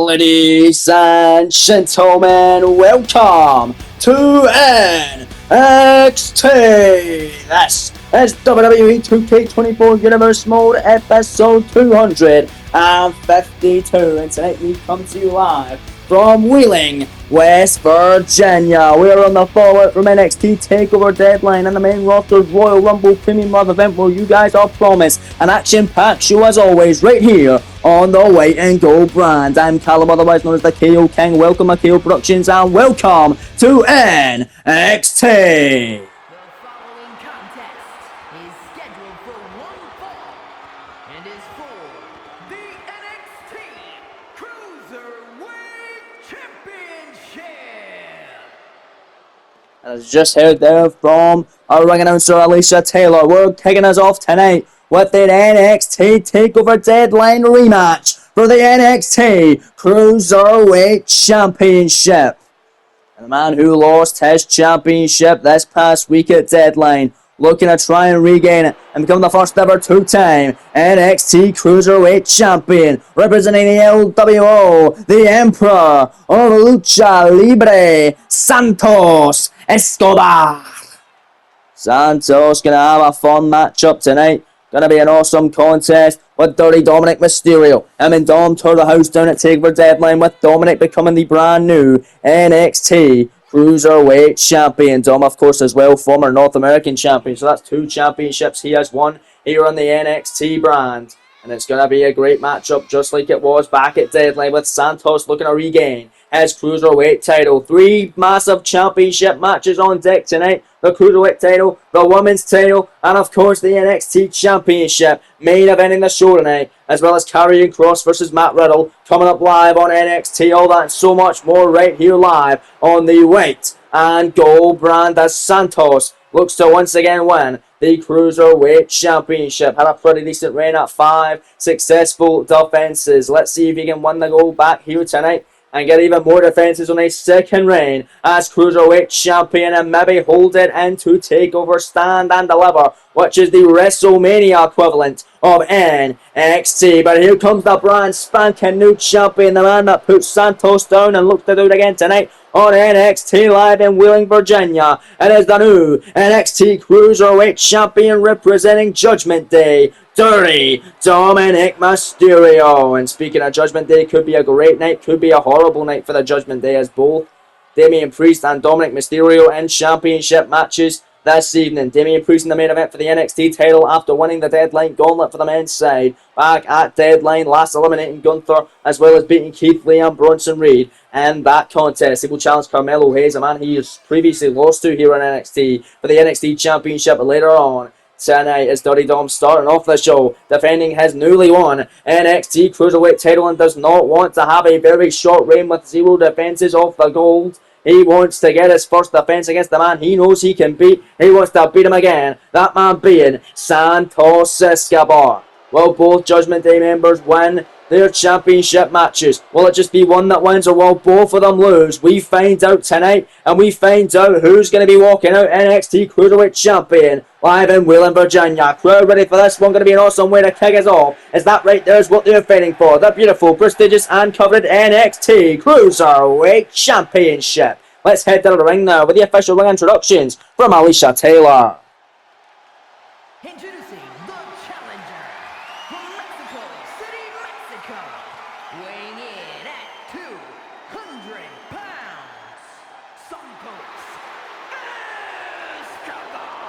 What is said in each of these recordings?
Ladies and gentlemen, welcome to NXT. That's WWE 2K24 Universe Mode episode 252. And tonight we come to you live from Wheeling, West Virginia. We are on the fallout from NXT TakeOver Deadline and the main roster's Royal Rumble Premium Live event where you guys are promised an action-packed show as always right here on the White and Gold brand. I'm Callum, otherwise known as the KO King. Welcome to KO Productions and welcome to NXT. As just heard there from our ring announcer Alicia Taylor, we're kicking us off tonight with the NXT TakeOver Deadline rematch for the NXT Cruiserweight Championship. And the man who lost his championship this past week at Deadline, looking to try and regain it and become the first ever two-time NXT Cruiserweight Champion, representing the LWO, the Emperor of Lucha Libre, Santos Escobar. Santos gonna have a fun matchup tonight. Gonna be an awesome contest with Dirty Dominic Mysterio. Him and Dom tore the house down at TakeOver Deadline, with Dominic becoming the brand new NXT Cruiserweight Champion. Dom, of course, as well, former North American Champion. So that's two championships he has won here on the NXT brand. And it's going to be a great matchup, just like it was back at Deadline, with Santos looking to regain his Cruiserweight title. Three massive championship matches on deck tonight. The Cruiserweight title, the Women's title, and of course the NXT Championship. Main eventing the show tonight, as well as Karrion Kross versus Matt Riddle, coming up live on NXT. All that and so much more right here live on the White and Gold brand, as Santos looks to once again win the Cruiserweight Championship. Had a pretty decent reign at 5 successful defenses. Let's see if he can win the gold back here tonight and get even more defenses on a second reign as Cruiserweight Champion, and maybe hold it into TakeOver Stand and Deliver, which is the WrestleMania equivalent of NXT. But here comes the brand spanking new champion, the man that put Santos down and looks to do it again tonight on NXT Live in Wheeling, Virginia. It is the new NXT Cruiserweight Champion representing Judgment Day, Dirty Dominic Mysterio. And speaking of Judgment Day, could be a great night, could be a horrible night for the Judgment Day, as both Damian Priest and Dominic Mysterio in championship matches this evening. Damian Priest in the main event for the NXT title after winning the Deadline Gauntlet for the men's side back at Deadline, last eliminating Gunther, as well as beating Keith Lee and Bronson Reed in that contest. He will challenge Carmelo Hayes, a man he has previously lost to here on NXT, for the NXT Championship later on tonight. As Dirty Dom starting off the show, defending his newly won NXT Cruiserweight title, and does not want to have a very short reign with 0 defenses off the gold. He wants to get his first defense against the man he knows he can beat. He wants to beat him again. That man being Santos Escobar. Will both Judgment Day members win their championship matches? Will it just be one that wins, or will both of them lose? We find out tonight, and we find out who's going to be walking out NXT Cruiserweight Champion live in Wheeling, Virginia. Crowd ready for this one? Going to be an awesome way to kick us off. Is that right? There's what they're fighting for. The beautiful, prestigious, and coveted NXT Cruiserweight Championship. Let's head to the ring now with the official ring introductions from Alicia Taylor. Introducing the challenger from Mexico City, Mexico, weighing in at 200 pounds, Santos Escobar.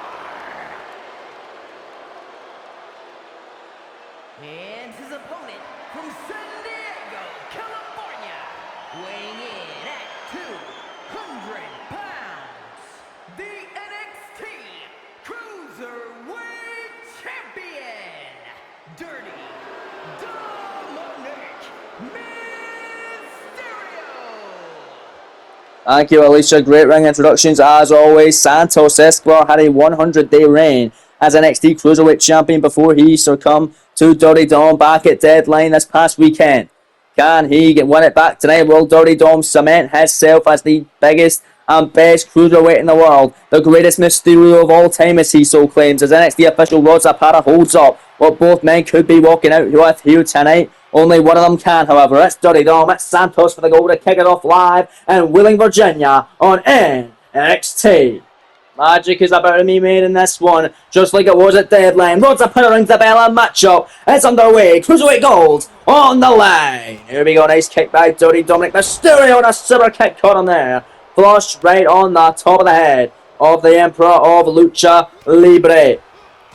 And his opponent from San Diego, California, weighing in at 200 pounds, the NXT Cruiserweight Champion, Dirty Dominic Mysterio. Thank you, Alicia. Great ring introductions as always. Santos Escobar had a 100-day reign as NXT Cruiserweight Champion before he succumbed to Dirty Dom back at Deadline this past weekend. Can he win it back tonight? Will Dirty Dom cement himself as the biggest and best cruiserweight in the world? The greatest Mysterio of all time, as he so claims, as NXT official Rod Zapata holds up what both men could be walking out with here tonight Only one of them can, however. It's Dirty Dom, it's Santos for the goal to kick it off live, and Wheeling, Virginia on NXT. Magic is about to be made in this one, just like it was at Deadline. Roads of Power rings the bell and matchup. It's underway. Cruiserweight Gold on the line. Here we go. Nice kick by Dirty Dominic Mysterio, and a super kick caught him there. Flush right on the top of the head of the Emperor of Lucha Libre.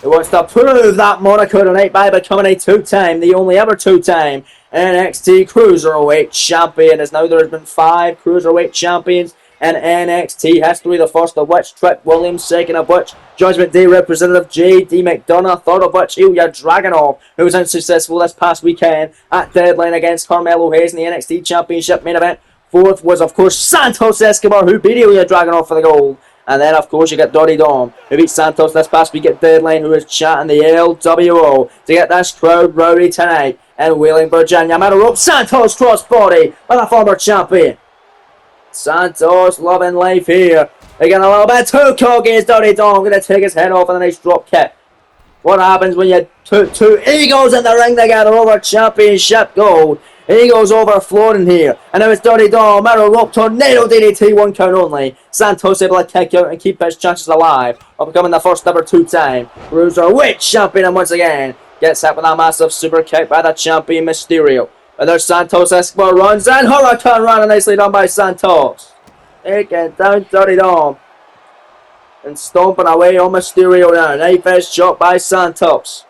He wants to prove that moniker tonight by becoming a the only ever two-time NXT Cruiserweight Champion. As now there has been 5 Cruiserweight Champions in NXT history, the first of which Trick Williams, second of which Judgment Day representative J.D. McDonough, third of which Ilya Dragunov, who was unsuccessful this past weekend at Deadline against Carmelo Hayes in the NXT Championship main event. Fourth was, of course, Santos Escobar, who beat Ilya Dragunov for the gold. And then, of course, you get Dirty Dom, who beat Santos this past week at Deadline, who is chatting the LWO to get this crowd rowdy tonight in Wheeling, Virginia. Middle rope, Santos crossbody by the former champion. Santos loving life here. Again, a little bit too cocky is Dirty Dom. Going to take his head off with a nice drop kick. What happens when you put 2 egos in the ring together over championship gold? Egos overflowing here. And now it's Dirty Dom. Middle rope tornado DDT, 1 count only. Santos able to kick out and keep his chances alive of becoming the first ever two-time Cruiserweight Champion. And once again, gets hit with a massive super kick by the champion Mysterio. And there's Santos Escobar runs and Hurricane Rana, nicely done by Santos. Taking down Dirty Dom. And stomping away on Mysterio now. Knife edge shot by Santos.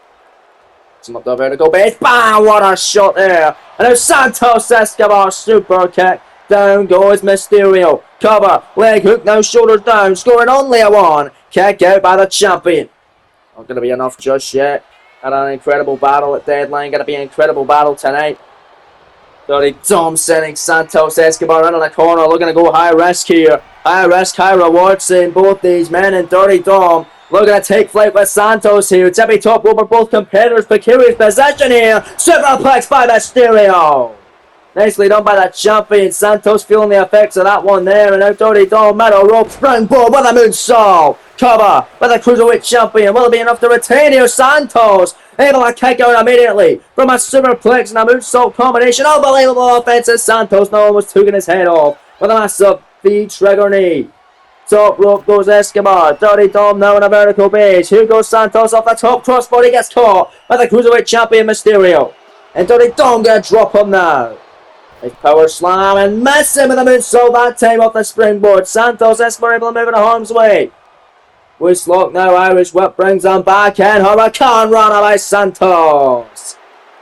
Some up the vertical base. Bam! What a shot there. And now Santos Escobar super kick. Down goes Mysterio. Cover. Leg hook now. Shoulders down. Scoring only a 1. Kick out by the champion. Not going to be enough just yet. Had an incredible battle at Deadline. Going to be an incredible battle tonight. Dirty Dom sending Santos Escobar into the corner, looking to go high risk here. High risk, high reward, seeing both these men, and Dirty Dom looking to take flight with Santos here. Tippy top over both competitors, precarious possession here. Superplex by Mysterio. Nicely done by the champion. Santos feeling the effects of that one there, and now Dirty Dom, middle rope, springboard with a moonsault. Cover by the Cruiserweight Champion. Will it be enough to retain here? Santos able to kick out immediately from a superplex and a moonsault combination. Unbelievable offense as Santos now almost took his head off with a massive feed trigger knee. Top rope goes Escobar. Dirty Dom now in a vertical base. Here goes Santos off the top. Crossbody gets caught by the Cruiserweight Champion Mysterio. And Dirty Dom gonna drop him now. Nice power slam and miss him with a moonsault that time off the springboard. Santos Escobar able to move in harm's way. Wishlock now, Irish whip brings him back in. Hurricane Rana by Santos.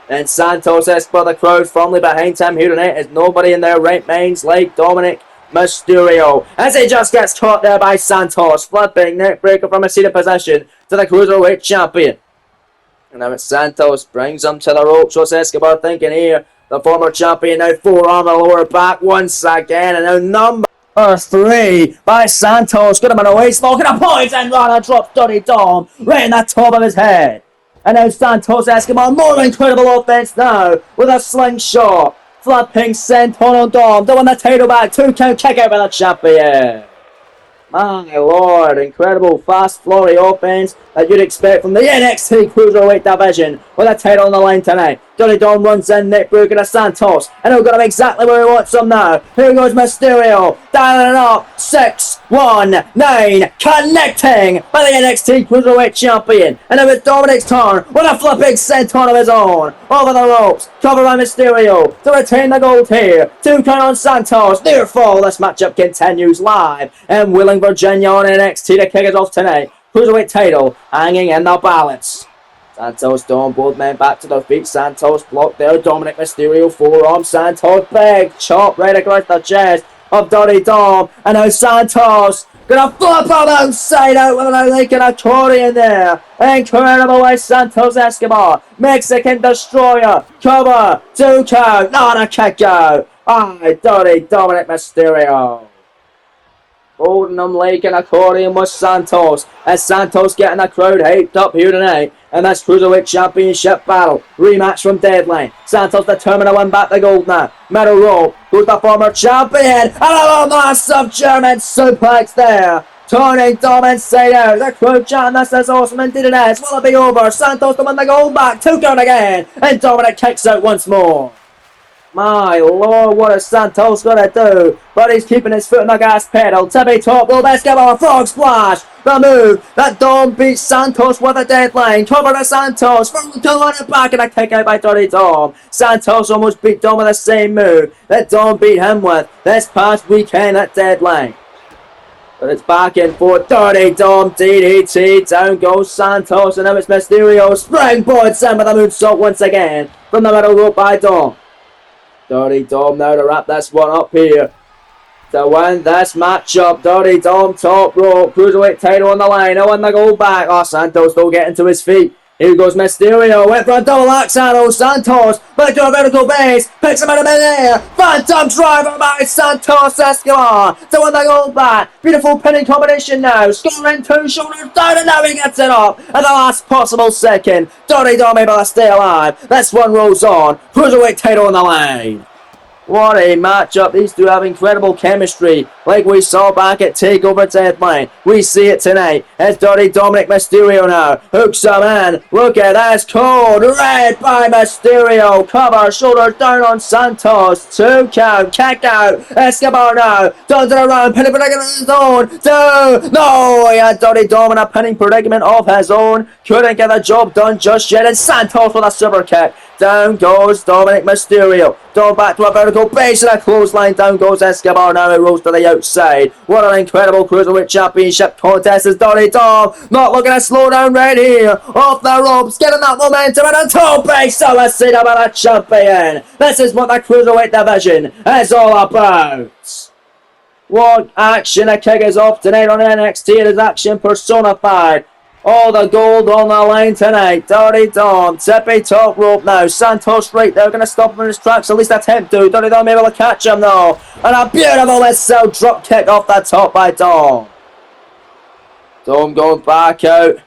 And Santos Escobar, the crowd firmly behind him here tonight, as nobody in their right minds like Dominic Mysterio. As he just gets caught there by Santos. Flipping neckbreaker from a seated position to the Cruiserweight Champion. And now it's Santos brings him to the ropes. What's Escobar thinking here? The former champion now forearm the lower back once again. And now number 3 by Santos. Got him in a waist lock and a poison Rana drops Dirty Dom right in the top of his head. And now Santos Escobar, more incredible offense now with a slingshot. Flipping senton on Dom, doing the title back. 2 count kick out by the champion. My lord, incredible fast flurry offense that you'd expect from the NXT Cruiserweight division with a title on the line tonight. Dirty Dom runs in, neckbreaker to Santos, and he'll get him exactly where he wants him now. Here goes Mysterio, dialing it up, 6, 1, 9, connecting by the NXT Cruiserweight Champion. And now it's Dominic's turn with a flipping senton of his own. Over the ropes, covered by Mysterio to retain the gold here. 2 count on Santos, near fall. This matchup continues live in Wheeling, Virginia on NXT to kick it off tonight. Cruiserweight title hanging in the balance. Santos Dom, both men back to their feet. Santos blocked there. Dominic Mysterio forearm. Santos big chop right across the chest of Dirty Dom. And now Santos gonna flip him outside out with an like an accordion there. Incredible way Santos Escobar. Mexican Destroyer. Cover. 2 count. Not a kick out. Dirty Dominic Mysterio. Holding them like an accordion with Santos. As Santos getting the crowd hyped up here tonight. And this Cruiserweight Championship battle. Rematch from Deadline. Santos determined to win back the gold now. Middle rope. Who's the former champion? And a massive German suplex there. Turning Dom inside out. The crowd chant, this is awesome and did it is. Will it be over? Santos to win the goal back. 2 count again. And Dominic kicks out once more. My lord, what is Santos gonna do? But he's keeping his foot on the gas pedal. Tippy top rope, Escobar, frog splash. The move that Dom beats Santos with a deadline. Cover to Santos. From the two on the back and a kick out by Dirty Dom. Santos almost beat Dom with the same move that Dom beat him with this past weekend at deadline. But it's back and forth. Dirty Dom, DDT. Down goes Santos. And now it's Mysterio. Springboards in with a moonsault once again. From the middle rope by Dom. Dirty Dom now to wrap this one up here. To win this matchup. Dirty Dom top rope. Cruiserweight title on the line. Now in the goal back. Oh, Santos still getting to his feet. Here goes Mysterio. Went for a double axe handle. Santos back to a vertical base. Picks him out of midair. Phantom driver by Santos Escobar to win the goal back. Beautiful pinning combination now. Scoring 2 shoulders down and now he gets it up at the last possible second. Dirty Dom able to stay alive. This one rolls on. Cruiserweight title on the line. What a matchup. These two have incredible chemistry. Like we saw back at TakeOver Deadline. We see it tonight. It's Dirty Dominic Mysterio now. Hooks him in. Look at this. Cold red by Mysterio. Cover. Shoulders down on Santos. 2 count. Kick out. Escobar now. Turns it around. Pinning predicament of his own. 2. No. He had Dirty Dom in a pinning predicament of his own. Couldn't get the job done just yet. And Santos with a super kick. Down goes Dominic Mysterio. Dom back to a vertical base and a clothesline. Down goes Escobar. Now he rolls to the outside. What an incredible Cruiserweight Championship contest is Dirty Dom. Not looking to slow down right here. Off the ropes. Getting that momentum and a top base. So a seat about a champion. This is what the Cruiserweight division is all about. What action. A kick is off tonight on NXT. It is action personified. All the gold on the line tonight. Dirty Dom, tippy top rope now. Santos right there, going to stop him in his tracks. At least attempt to. Dirty Dom able to catch him though. And a beautiful missile drop kick off the top by Dom. Dom going back out.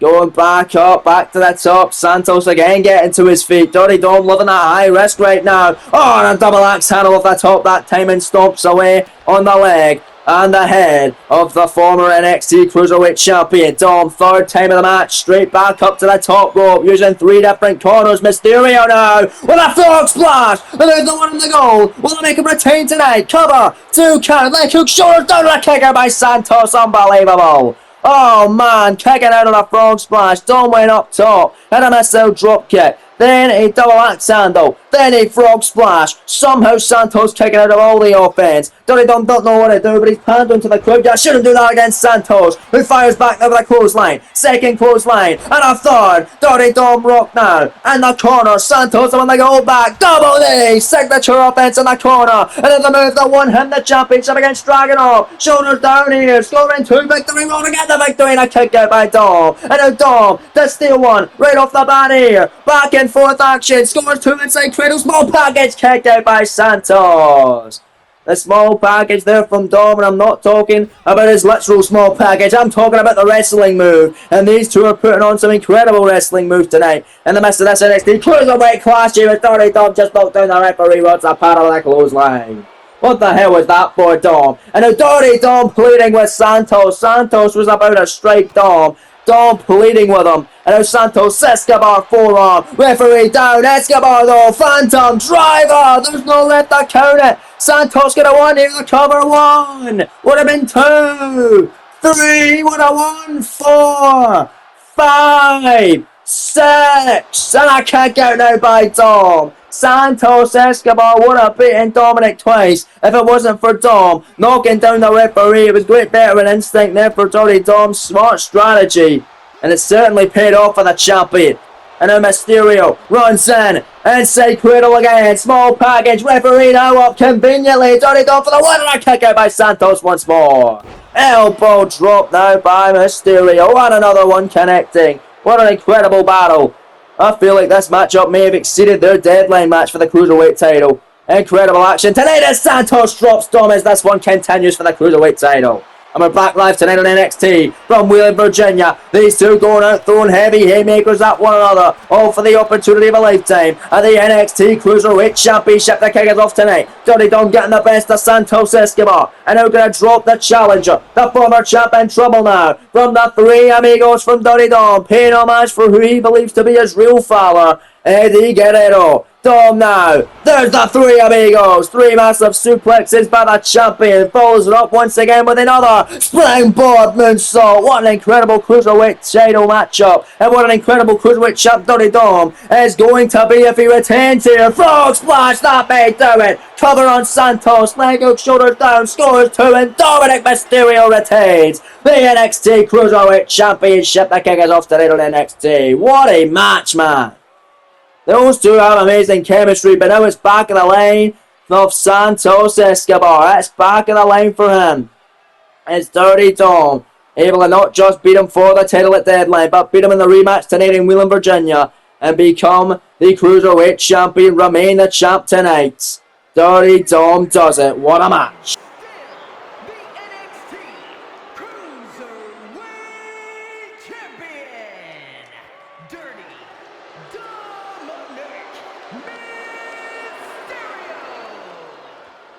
Going back up, back to the top. Santos again getting to his feet. Dirty Dom living that high risk right now. Oh, and a double axe handle off the top that time and stomps away on the leg and the head of the former NXT Cruiserweight Champion. Dom, 3rd time of the match, straight back up to the top rope, using 3 different corners. Mysterio now, with a frog splash, and there's the one in the goal. Will it make him retain tonight? Cover, 2 count, leg hook, shoulders down, and a kick out by Santos, unbelievable. Oh man, kicking out on a frog splash. Dom went up top, and a missile drop kick. Then a double axe handle. Then a frog splash. Somehow Santos kicking out of all the offense. Dirty Dom don't know what to do, but he's pandering to the crowd. You shouldn't do that against Santos, who fires back over the clothesline. 2nd clothesline. And a 3rd. Dirty Dom rock now. And the corner. Santos on the go back. Double knee. Signature offense in the corner. And then the move that won him the championship against Dragunov. Shoulders down here. Scoring 2 victory roll to get the victory. And a kick out by Dom. And now Dom to steal one right off the bat here. Back and forth action. Scores 2 inside cradle. Small package kicked out by Santos. The small package there from Dom, and I'm not talking about his literal small package. I'm talking about the wrestling move. And these two are putting on some incredible wrestling moves tonight. In the midst of this NXT Cruiserweight clash here with Dirty Dom just knocked down the referee rods a part of the clothesline. What the hell was that for Dom? And now Dirty Dom pleading with Santos. Santos was about to strike Dom. Dom pleading with him. And now Santos, Escobar forearm. Referee down. Escobar though. Phantom driver. There's no left to count it. Santos could have won here. The cover 1. Would have been 2. 3. Would have won 4. 5. 6. And a kick out now by Dom. Santos Escobar would have beaten Dominic twice if it wasn't for Dom knocking down the referee. It was great veteran instinct there for Dirty Dom's smart strategy. And it certainly paid off for the champion. And now Mysterio runs in. Inside cradle again. Small package. Referee now up conveniently. Dirty Dom for the 1 and a kick out by Santos once more. Elbow drop now by Mysterio. And another one connecting. What an incredible battle. I feel like this matchup may have exceeded their deadline match for the Cruiserweight title. Incredible action tonight as Santos drops Dom as this one continues for the Cruiserweight title. And we're back live tonight on NXT from Wheeling, Virginia. These two going out throwing heavy haymakers at one another, all for the opportunity of a lifetime at the NXT Cruiserweight Championship. The kick is off tonight. Dirty Dom getting the best of Santos Escobar, and now going to drop the challenger, the former champ, in trouble now from the three amigos from Dirty Dom, paying homage for who he believes to be his real father, Eddie Guerrero. Dom now. There's the three amigos. Three massive suplexes by the champion. Follows it up once again with another springboard moonsault. What an incredible cruiserweight title matchup. And what an incredible cruiserweight champ Dirty Dom is going to be if he retains here. Frog splash. That may do it. Cover on Santos. Leg hook, shoulders down. Scores 2 and Dominic Mysterio retains the NXT Cruiserweight Championship. The kick is off tonight on NXT. What a match, man. Those two have amazing chemistry, but now it's back in the lane of Santos Escobar. It's back in the lane for him. It's Dirty Dom, able to not just beat him for the title at Deadline, but beat him in the rematch tonight in Wheeling, Virginia, and become the Cruiserweight Champion, remain the champ tonight. Dirty Dom does it. What a match.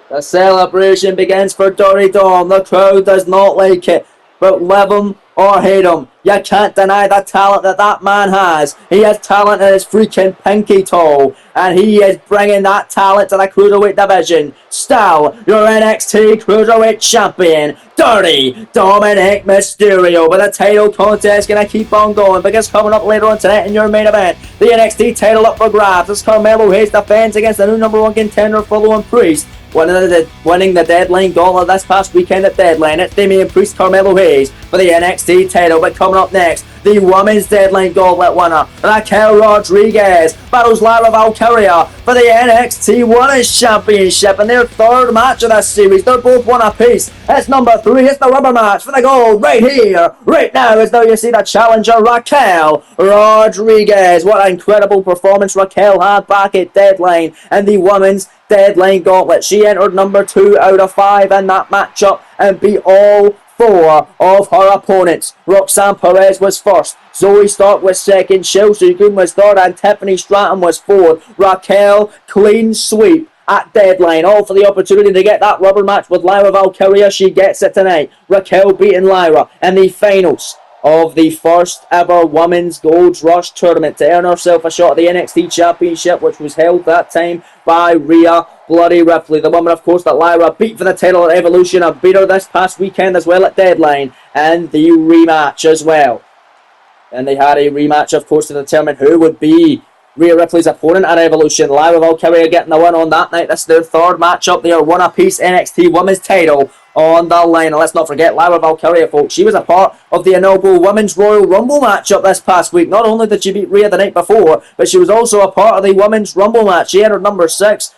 The celebration begins for Dirty Dom. The crowd does not like it, but love him or hate him, you can't deny the talent that man has. He has talent in his freaking pinky toe, and he is bringing that talent to the Cruiserweight division. Still, your NXT Cruiserweight Champion, Dirty Dominic Mysterio. But the title contest going to keep on going, because coming up later on tonight in your main event, the NXT title up for grabs as Carmelo Hayes defends against the new #1 contender, Following Priest. Winning the Deadline Gauntlet this past weekend at Deadline. It's Damian Priest, Carmelo Hayes for the NXT title. But coming up next, the Women's Deadline Gauntlet winner, Raquel Rodriguez, battles Lyra Valkyria for the NXT Women's Championship in their third match of this series. They're both one apiece. It's number 3. It's the rubber match for the gold right here, right now, as though you see the challenger, Raquel Rodriguez. What an incredible performance Raquel had back at Deadline and the Women's Deadline Gauntlet. She entered number 2 out of 5 in that matchup and beat all 4 of her opponents. Roxanne Perez was first, Zoe Stark was second, Chelsea Green was third, and Tiffany Stratton was fourth. Raquel, clean sweep at Deadline, all for the opportunity to get that rubber match with Lyra Valkyria. She gets it tonight. Raquel beating Lyra in the finals of the first ever Women's Gold Rush tournament to earn herself a shot at the NXT Championship, which was held that time by Rhea Bloody Ripley, the woman, of course, that Lyra beat for the title at Evolution, and beat her this past weekend as well at Deadline, and the rematch as well. And they had a rematch, of course, to determine who would be Rhea Ripley's opponent at Evolution. Lyra Valkyria getting the win on that night. This is their third matchup. They are one apiece. NXT Women's title on the line. And let's not forget Lyra Valkyria, folks. She was a part of the inaugural Women's Royal Rumble matchup this past week. Not only did she beat Rhea the night before, but she was also a part of the Women's Rumble match. She entered number 6.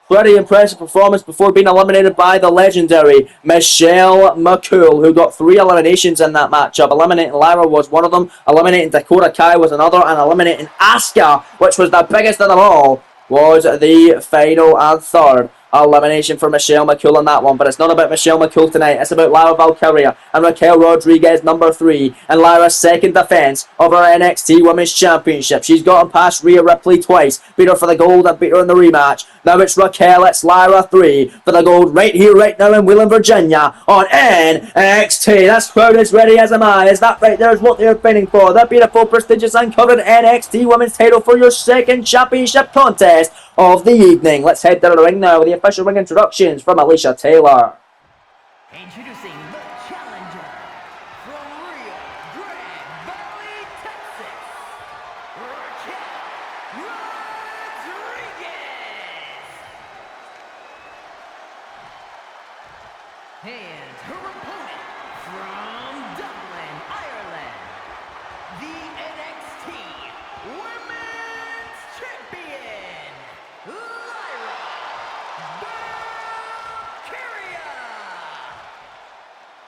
Pretty impressive performance before being eliminated by the legendary Michelle McCool, who got 3 eliminations in that matchup. Eliminating Lyra was one of them, eliminating Dakota Kai was another, and eliminating Asuka, which was the biggest of them all, was the final and third elimination for Michelle McCool in that one. But it's not about Michelle McCool tonight. It's about Lyra Valkyria and Raquel Rodriguez, number 3, and Lyra's second defense of her NXT Women's Championship. She's gotten past Rhea Ripley twice, beat her for the gold and beat her in the rematch. Now it's Raquel, it's Lyra 3 for the gold right here, right now in Wheeling, Virginia on NXT. That crowd is ready as am I. Is that right there is what they're fighting for? The beautiful, prestigious, and coveted NXT Women's title for your second championship contest of the evening. Let's head to the ring now with the official ring introductions from Alicia Taylor. Introducing the challenger from Rio Grande Valley, Texas, Raquel Rodriguez. And her opponent from Dublin, Ireland, the NXT Women's Champion, Lyra Valkyria.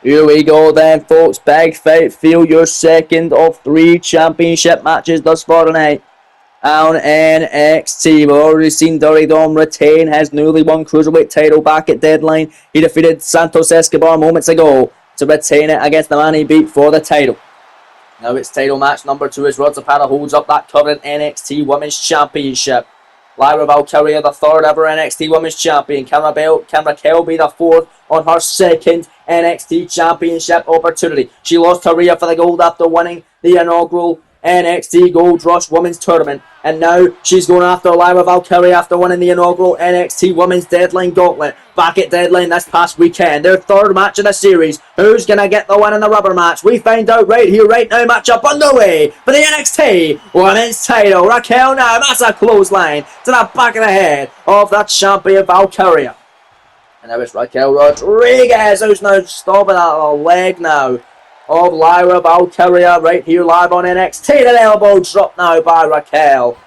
Here we go then, folks. Big fight. Feel your second of 3 championship matches thus far tonight on NXT. We've already seen Dirty Dom retain his newly won Cruiserweight title back at Deadline. He defeated Santos Escobar moments ago to retain it against the man he beat for the title. Now it's title match number 2 as Rod Zapata holds up that coveted NXT Women's Championship. Lyra Valkyria, the 3rd ever NXT Women's Champion. Can Raquel be the 4th on her 2nd NXT Championship opportunity? She lost to Rhea for the gold after winning the inaugural NXT Gold Rush Women's Tournament. And now she's going after Lyra Valkyria after winning the inaugural NXT Women's Deadline Gauntlet back at Deadline this past weekend. Their 3rd match of the series. Who's going to get the win in the rubber match? We find out right here, right now. Matchup underway for the NXT Women's title. Raquel now, massive clothesline to the back of the head of that champion Valkyria. And now it's Raquel Rodriguez who's now stopping at the leg now of Lyra Valkyria right here live on NXT. An elbow drop now by Raquel.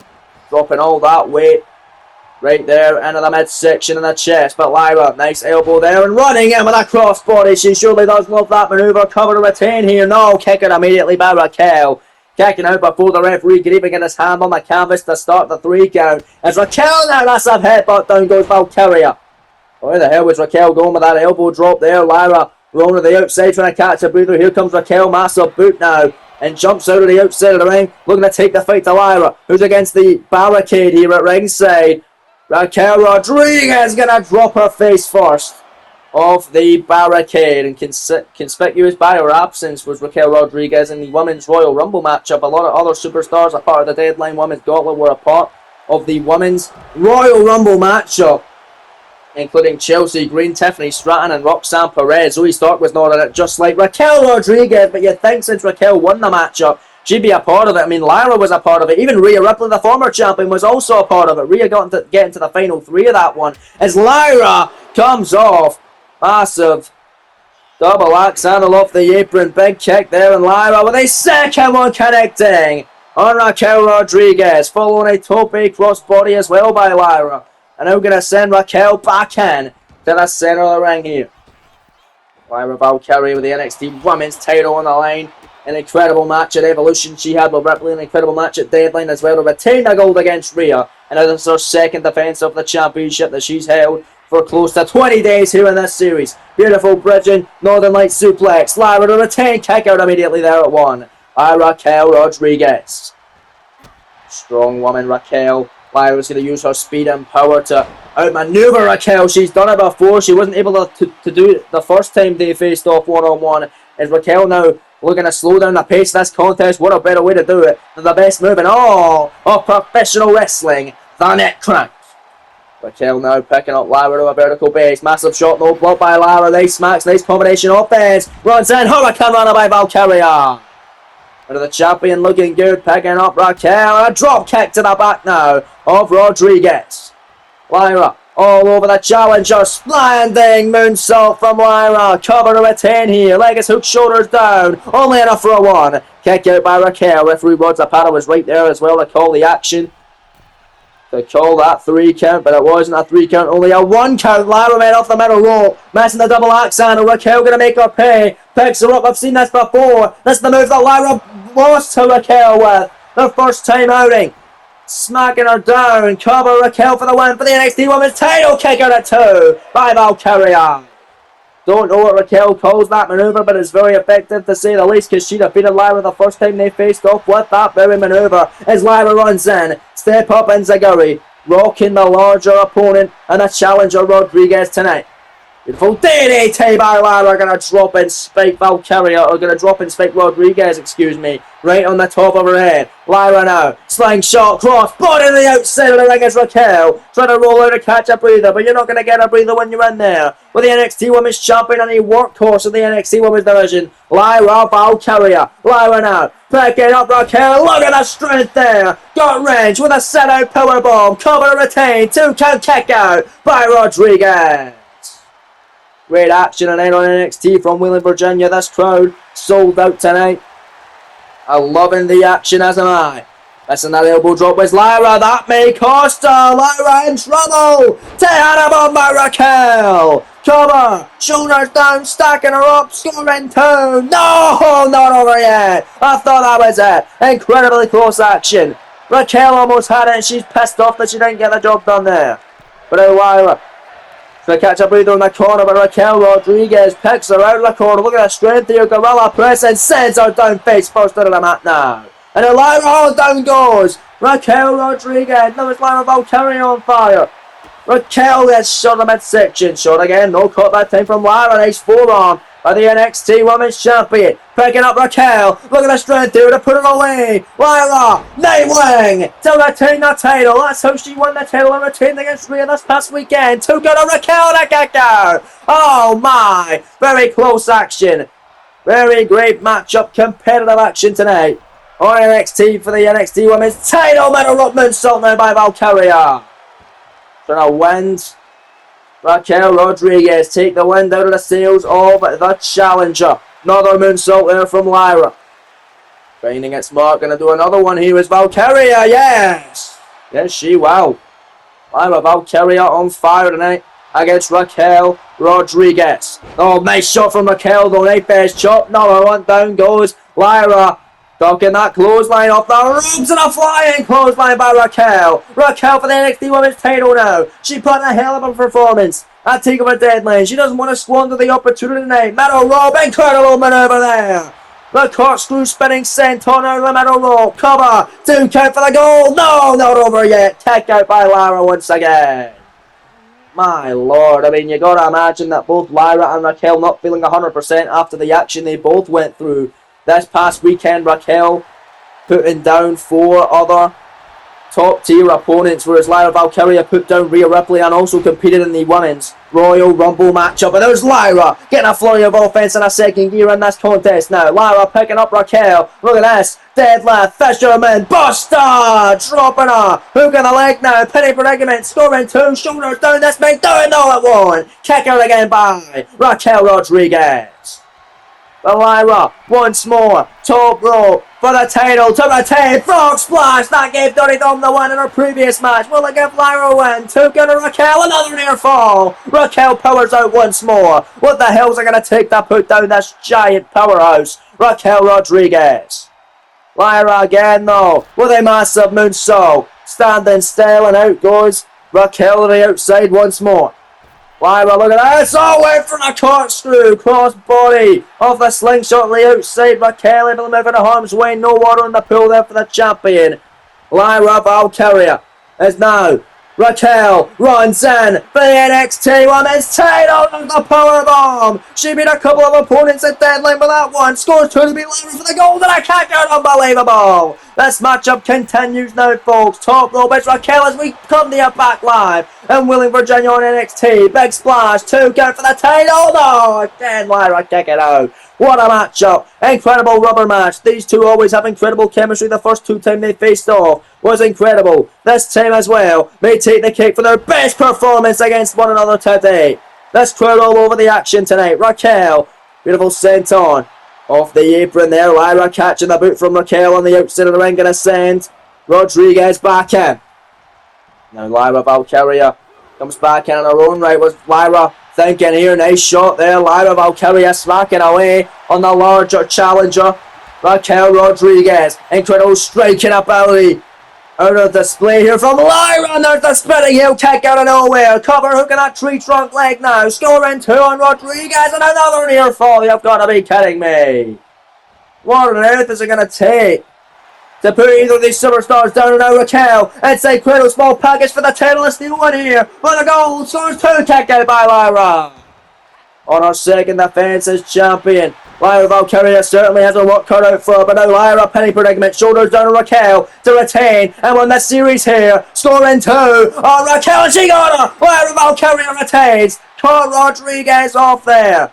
Dropping all that weight right there into the midsection of the chest. But Lyra, nice elbow there and running in with a crossbody. She surely does love that maneuver. Cover to retain here. No, kick it immediately by Raquel. Kicking out before the referee could even get his hand on the canvas to start the 3 count. As Raquel now, that's a headbutt. Down goes Valkyria. Where the hell was Raquel going with that elbow drop there? Lyra rolling to the outside trying to catch a breather. Here comes Raquel, massive boot now. And jumps out of the outside of the ring. Looking to take the fight to Lyra, who's against the barricade here at ringside. Raquel Rodriguez gonna drop her face first off the barricade. And conspicuous by her absence was Raquel Rodriguez in the Women's Royal Rumble matchup. A lot of other superstars, a part of the Deadline Women's Gauntlet, were a part of the Women's Royal Rumble matchup, including Chelsea Green, Tiffany Stratton and Roxanne Perez. Zoe Stark was not in it, just like Raquel Rodriguez, but you'd think since Raquel won the matchup, she'd be a part of it. I mean, Lyra was a part of it. Even Rhea Ripley, the former champion, was also a part of it. Rhea got to get into the final 3 of that one as Lyra comes off. Massive double axe handle off the apron. Big kick there, and Lyra with a 2nd one connecting on Raquel Rodriguez, following a tope crossbody as well by Lyra. And now going to send Raquel back in to the centre of the ring here. Lyra Valkyria with the NXT Women's title on the line. An incredible match at Evolution she had with Ripley. An incredible match at Deadline as well to retain the gold against Rhea. And now this is her 2nd defence of the championship that she's held for close to 20 days here in this series. Beautiful bridging Northern Lights suplex. Lyra to retain, kick out immediately there at 1 by Raquel Rodriguez. Strong woman Raquel. Lyra's going to use her speed and power to outmaneuver Raquel. She's done it before. She wasn't able to do it the first time they faced off one-on-one. Is Raquel now looking to slow down the pace of this contest? What a better way to do it than the best move in all of professional wrestling, the neck crank. Raquel now picking up Lyra to a vertical base. Massive shot, no block by Lyra. Nice smacks, nice combination offense. Runs in, Hurricane Runner by Valkyria. And the champion looking good, picking up Raquel. A drop kick to the back now of Rodriguez. Lyra all over the challenger. Splendid moonsault from Lyra. Cover to retain here. Leg is hooked, shoulders down. Only enough for a 1. Kick out by Raquel. Referee Rod Zapata was right there as well to call the action. To call that 3 count, but it wasn't a 3 count, only a 1 count. Lyra went off the middle rope, missing the double axe handle. Raquel gonna make her pay. Picks her up. I've seen this before. This is the move that Lyra lost to Raquel with the first time outing. Smacking her down. Cover Raquel for the win for the NXT Women's title. Kick out at 2 by Valkyria. Don't know what Raquel calls that maneuver, but it's very effective to say the least, because she defeated Lyra the first time they faced off with that very maneuver. As Lyra runs in, step up Enziguri, rocking the larger opponent and the challenger Rodriguez tonight. Beautiful DDT by Lyra, gonna drop in Spike Valkyria, or gonna drop in Spike Rodriguez, excuse me, right on the top of her head. Lyra now, slingshot cross, body to the outside of the ring as Raquel, trying to roll out to catch a breather, but you're not gonna get a breather when you're in there. With the NXT Women's Champion and a workhorse of the NXT Women's Division, Lyra Valkyria. Lyra now, picking up Raquel, look at the strength there. Got range with a set out powerbomb, cover to retain, 2 count kick out by Rodriguez. Great action tonight on NXT from Wheeling, Virginia. This crowd sold out tonight. I'm loving the action, as am I. Missing that elbow drop was Lyra. That may cost her. Lyra in trouble. Tehana bomb by Raquel. Cover. Shoulders down. Stacking her up. Scoring 2. No, not over yet. I thought that was it. Incredibly close action. Raquel almost had it, and she's pissed off that she didn't get the job done there. But Lyra To catch a breather in the corner, but Raquel Rodriguez picks her out of the corner. Look at the strength here. Gorilla press and sends her down face first into the mat now. And a Lyra down goes. Raquel Rodriguez. Now it's Lyra Valkyria on fire. Raquel gets shot in the midsection. Shot again. No caught that time from Lyra. Nice forearm by the NXT Women's Champion. Picking up Raquel. Look at the strength here to put it away. Lyra Nightwing to retain the title. That's how she won the title and retained against Rhea this past weekend. Took out Raquel to kick out. Oh my. Very close action. Very great matchup. Competitive action tonight on NXT for the NXT Women's title. Middle rope moonsault now by Valkyria. Trying to win. Raquel Rodriguez take the wind out of the sails of the challenger. Another moonsault there from Lyra. Finding its mark. Going to do another one here is Valkyria. Yes. Yes, she will. Lyra Valkyria on fire tonight against Raquel Rodriguez. Oh, nice shot from Raquel though. Nice best chop. Another one down goes Lyra. Talking that clothesline off the ropes and a flying clothesline by Raquel. Raquel for the NXT Women's title now. She put in a hell of a performance at TakeOver Deadline. She doesn't want to squander the opportunity tonight. Metal rope, incredible maneuver there. The corkscrew spinning senton out of the metal rope. Cover, 2 count for the goal. No, not over yet. Kick out by Lyra once again. My lord, I mean, you gotta imagine that both Lyra and Raquel not feeling 100% after the action they both went through this past weekend. Raquel putting down 4 other top tier opponents, whereas Lyra Valkyria put down Rhea Ripley and also competed in the Women's Royal Rumble matchup. And there's Lyra getting a flurry of offense in a second gear in this contest now. Lyra picking up Raquel. Look at this. Deadlift, Fisherman, Buster, dropping her. Hook in the leg now. Penny predicament, scoring 2. Shoulders down. This man doing all at one. Kick out again by Raquel Rodriguez. Lyra once more, top rope for the title to retain. Frog splash, that gave Dirty Dom the win in her previous match. Will it give Lyra a win? Took out Raquel, another near fall. Raquel powers out once more. What the hell's it going to take to put down this giant powerhouse? Raquel Rodriguez. Lyra again though, with a massive moonsault. Standing still and out goes Raquel to the outside once more. Lyra, look at this. Oh, went for the corkscrew. Cross body off the slingshot on the outside. Raquel able to move into harm's way. No water in the pool there for the champion. Lyra Valkyria is now. Raquel runs in for the NXT Women's title with the powerbomb. She beat a couple of opponents at Deadline with that one. Scores 2 to beat Lyra for the gold and a kick out. Unbelievable. This matchup continues now, folks. Top rope, it's Raquel as we come to you back live in Wheeling, Virginia on NXT. Big splash, 2 count for the title. No, again Lyra kick it out. What a matchup. Incredible rubber match. These two always have incredible chemistry. The first 2 times they faced off was incredible. This time as well, they take the cake for their best performance against one another today. This crowd all over the action tonight. Raquel, beautiful senton. Off the apron there, Lyra catching the boot from Raquel on the outside of the ring. Gonna send Rodriguez back in. Now Lyra Valkyria comes back in on her own right. Was Lyra thinking here? Nice shot there. Lyra Valkyria smacking away on the larger challenger. Raquel Rodriguez. Incredible striking ability. Out of display here from Lyra. And there's the spinning heel kick out of nowhere. Cover hook in that tree trunk leg now. Scoring 2 on Rodriguez and another near fall. You've got to be kidding me. What on earth is it going to take to put either of these superstars down? And now Raquel. It's a incredible small package for the title. Let's steal one here. For the goal. Scores 2. Kicked out by Lyra. On her second defense as champion. Lyra Valkyria certainly has a work cut out for her, but now Lyra, penny predicament, shoulders down on Raquel to retain and win the series here. Scoring 2 on Raquel, and she got her. Lyra Valkyria retains. Caught Rodriguez off there.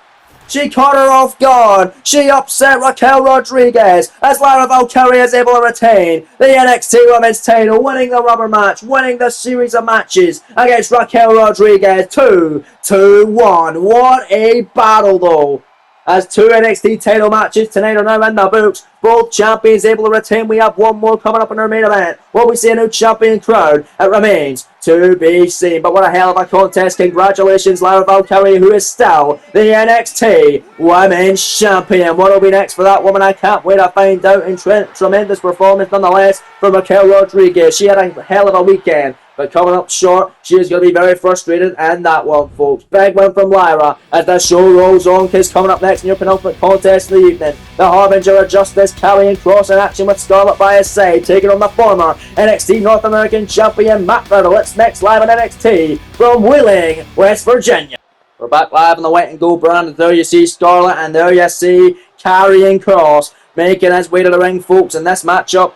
She caught her off guard. She upset Raquel Rodriguez as Lyra Valkyria is able to retain the NXT Women's title, winning the rubber match, winning the series of matches against Raquel Rodriguez. 2-1. What a battle though. As 2 NXT title matches tonight are now in the books. Both champions able to retain. We have one more coming up in our main event. Will we see a new champion crowned? It remains to be seen. But what a hell of a contest. Congratulations, Lyra Valkyria, who is still the NXT Women's Champion. What will be next for that woman? I can't wait to find out. And tremendous performance nonetheless from Raquel Rodriguez. She had a hell of a weekend But coming up short, she is going to be very frustrated, and that one, folks. Big win from Lyra as the show rolls on, because coming up next in your penultimate contest of the evening, the Harbinger of Justice, Karrion Kross in action with Scarlett by his side, taking on the former NXT North American Champion Matt Riddle. It's next live on NXT from Wheeling, West Virginia. We're back live on the White and Gold brand, and there you see Scarlett, and there you see Karrion Kross making his way to the ring, folks. In this matchup,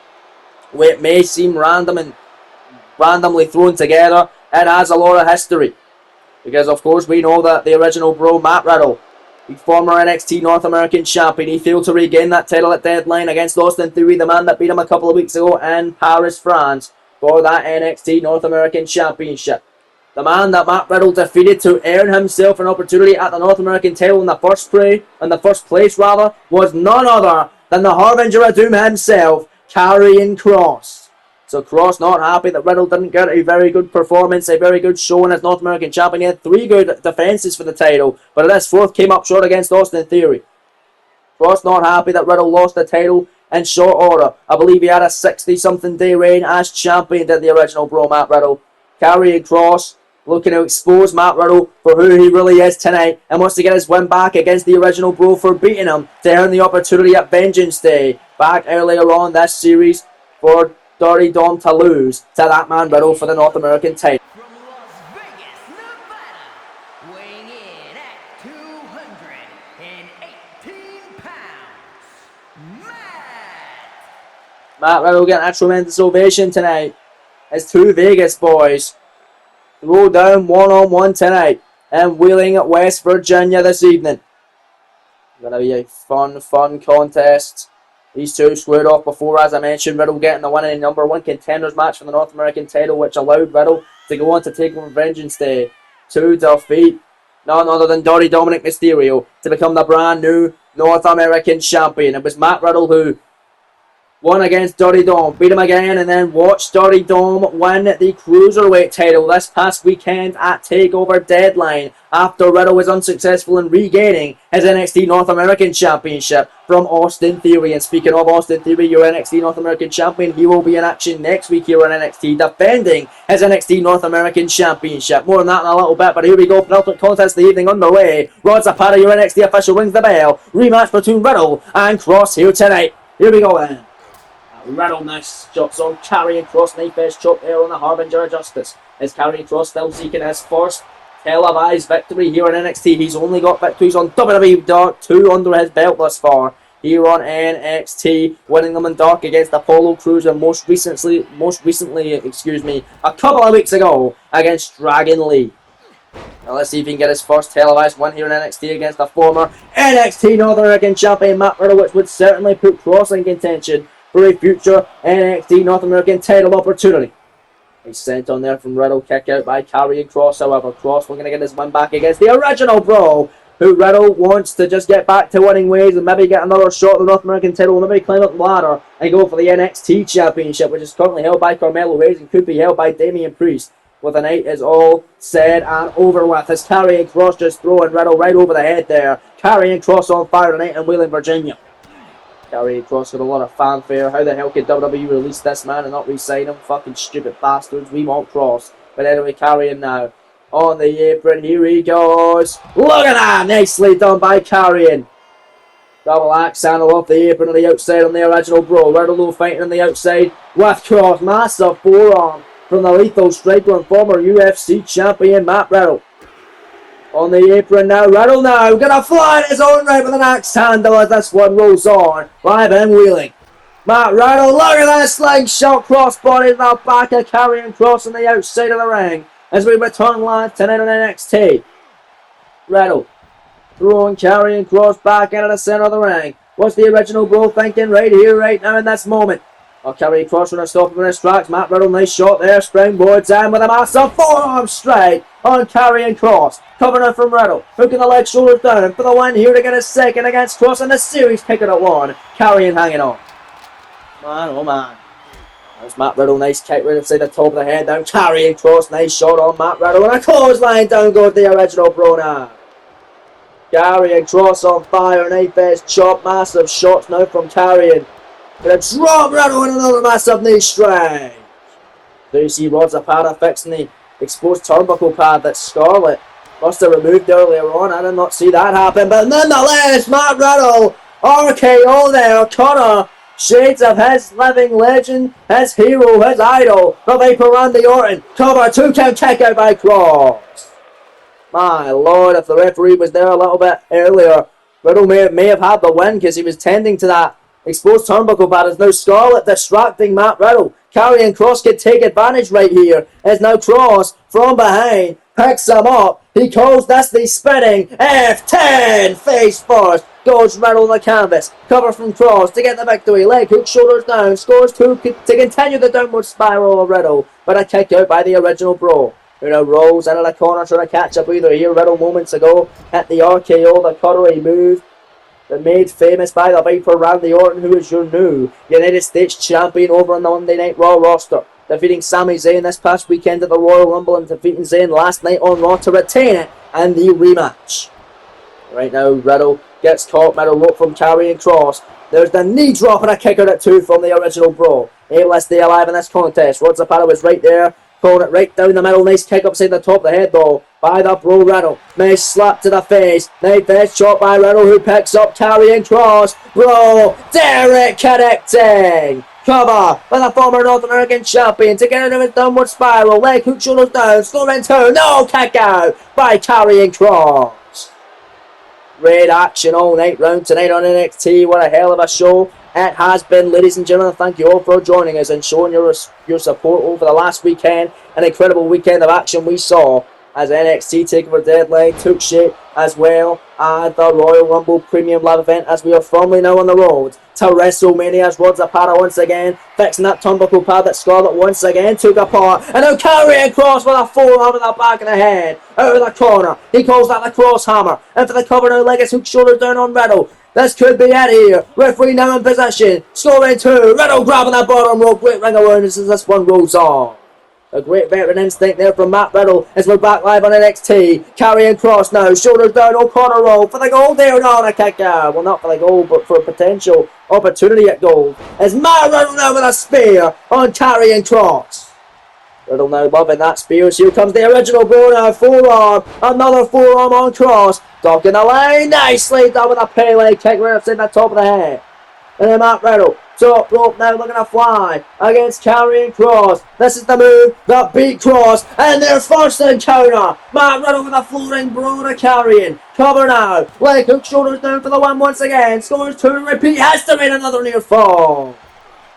where it may seem random and randomly thrown together, it has a lot of history. Because of course we know that the original bro, Matt Riddle, the former NXT North American Champion, he failed to regain that title at Deadline against Austin Theory, the man that beat him a couple of weeks ago in Paris, France, for that NXT North American Championship. The man that Matt Riddle defeated to earn himself an opportunity at the North American title in the first place, was none other than the Harbinger of Doom himself, Karrion Kross. So Kross not happy that Riddle didn't get a very good performance, a very good showing as North American Champion. He had 3 good defenses for the title, but this 4th came up short against Austin Theory. Kross not happy that Riddle lost the title in short order. I believe he had a 60-something day reign as champion, did the original bro, Matt Riddle. Karrion Kross looking to expose Matt Riddle for who he really is tonight, and wants to get his win back against the original bro for beating him to earn the opportunity at Vengeance Day back earlier on this series for Dirty Dom to lose to that man Riddle for the North American title. From Las Vegas, Nevada, weighing in at 218 pounds, Matt Riddle getting a tremendous ovation tonight as 2 Vegas boys throw down one-on-one tonight in Wheeling, West Virginia this evening. Going to be a fun contest. These 2 squared off before, as I mentioned, Riddle getting the win in a #1 contenders match for the North American title, which allowed Riddle to go on to take over Vengeance Day to defeat none other than Dirty Dominic Mysterio to become the brand new North American Champion. It was Matt Riddle who won against Dirty Dom, beat him again, and then watched Dirty Dom win the Cruiserweight title this past weekend at TakeOver Deadline after Riddle was unsuccessful in regaining his NXT North American Championship from Austin Theory. And speaking of Austin Theory, your NXT North American Champion, he will be in action next week here on NXT, defending his NXT North American Championship. More on that in a little bit, but here we go. Penultimate contest of the evening underway. Rod Zapata, your NXT official, rings the bell. Rematch between Riddle and Kross here tonight. Here we go then. Riddle nice chops on Karrion Kross, knife edge chop there on the Harbinger of Justice. Is Karrion Kross still seeking his first televised victory here on NXT? He's only got victories on WWE Dark, 2 under his belt thus far here on NXT, winning them in Dark against Apollo Crews, and most recently, a couple of weeks ago against Dragon Lee. Now let's see if he can get his first televised win here in NXT against the former NXT North American Champion Matt Riddle, which would certainly put Kross in contention for a future NXT North American title opportunity. He's sent on there from Riddle, kick out by Karrion Kross. However, Kross we're going to get his win back against the original bro, who Riddle wants to just get back to winning ways and maybe get another shot at the North American title, maybe climb up the ladder and go for the NXT Championship, which is currently held by Carmelo Hayes and could be held by Damian Priest. Well, the night is all said and over with as Karrion Kross just throwing Riddle right over the head there. Karrion Kross on fire tonight in Wheeling, Virginia. Karrion Kross with a lot of fanfare. How the hell could WWE release this man and not re-sign him? Fucking stupid bastards. We want Kross. But anyway, Karrion now on the apron. Here he goes. Look at that! Nicely done by Karrion. Double axe handle off the apron on the outside on the original bro. Riddle fighting on the outside with Kross. Massive forearm from the Lethal Striker and former UFC champion Matt Riddle. On the apron now, Riddle now, gonna fly in his own right with an axe handle as this one rolls on. Live and Wheeling. Matt Riddle, look at that slingshot crossbody in the back of Karrion Kross on the outside of the ring as we return live tonight on NXT. Riddle throwing Karrion Kross back into the centre of the ring. What's the original bro thinking right here, right now in this moment? Oh, Karrion Kross trying to stop him in his tracks. Matt Riddle, nice shot there. Springboards in with a massive forearm strike on Karrion Kross. Covering it from Riddle. Hooking the leg, shoulders down for the win here to get a second against Kross in the series. Picking at 1. Karrion hanging on. Man, oh man. There's Matt Riddle, nice kick right inside the top of the head down. Karrion Kross, nice shot on Matt Riddle. And a clothesline down goes the original bro now. Karrion Kross on fire. Knife edge chop. Massive shots now from Karrion. Gonna drop Riddle in another massive knee strike. There you see Rod Zapata fixing the exposed turnbuckle pad that Scarlett must have removed earlier on. I did not see that happen, but nonetheless, Matt Riddle, RKO there, Connor, shades of his living legend, his hero, his idol, the Viper Randy Orton, cover, 2 count kick out by Cross. My lord, if the referee was there a little bit earlier, Riddle may have had the win because he was tending to that exposed turnbuckle pad. Is now Scarlett distracting Matt Riddle. Karrion Kross could take advantage right here. As now Kross from behind picks him up. He calls this the spinning F10 face first. Goes Riddle on the canvas. Cover from Kross to get the victory. Leg hook, shoulders down. Scores 2 to continue the downward spiral of Riddle. But a kick out by the original Bro. Who now rolls into the corner trying to catch up either here. Riddle moments ago hit the RKO, the cutlery move. That made famous by the Viper Randy Orton, who is your new United States Champion over on the Monday Night Raw roster. Defeating Sami Zayn this past weekend at the Royal Rumble and defeating Zayn last night on Raw to retain it and the rematch. Right now, Riddle gets caught middle rope from Karrion Kross. There's the knee drop and a kick out at 2 from the original Bro. Able to stay alive in this contest. Rod Zapata was right there. Pulling it right down the middle. Nice kick upside the top of the head though by the Bro Riddle. Nice slap to the face. Nice fist shot by Riddle who picks up Karrion Kross. Bro Derek connecting. Cover by the former North American champion to get into his downward spiral. Leg hook, shoulders down. Scoring 2. No kick out by Karrion Kross. Great action all night round tonight on NXT. What a hell of a show it has been, ladies and gentlemen. Thank you all for joining us and showing your support over the last weekend. An incredible weekend of action we saw as NXT TakeOver Deadline took shape, as well as the Royal Rumble Premium Live event, as we are firmly now on the road to WrestleMania. As Rod Zapata once again fixing that turnbuckle pad that Scarlett once again took apart, and now Karrion Kross with a forearm in the back of the head out of the corner. He calls that the cross hammer, and for the cover now, Legacy hook, shoulders down on Riddle. This could be it here. Referee now in position. Scoring 2. Riddle grabbing the bottom rope. Great ring awareness as this one rolls on. A great veteran instinct there from Matt Riddle as we're back live on NXT. Karrion Kross now. Shoulders down on corner roll for the goal there. No, and a kick out. Well, not for the goal, but for a potential opportunity at goal. As Matt Riddle now with a spear on Karrion Kross. Riddle now loving that spear. Here comes the original Bro now. Forearm. Another forearm on Kross. Docking the line. Nicely done with a Pele kick right upside the top of the head. And then Matt Riddle. Top rope now looking to fly against Karrion Kross. This is the move that beat Kross. And their first encounter. Matt Riddle with a floating Bro to Karrion. Cover now. Leg hook, shoulders down for the one once again. Scores 2 to repeat. Has to make another near fall.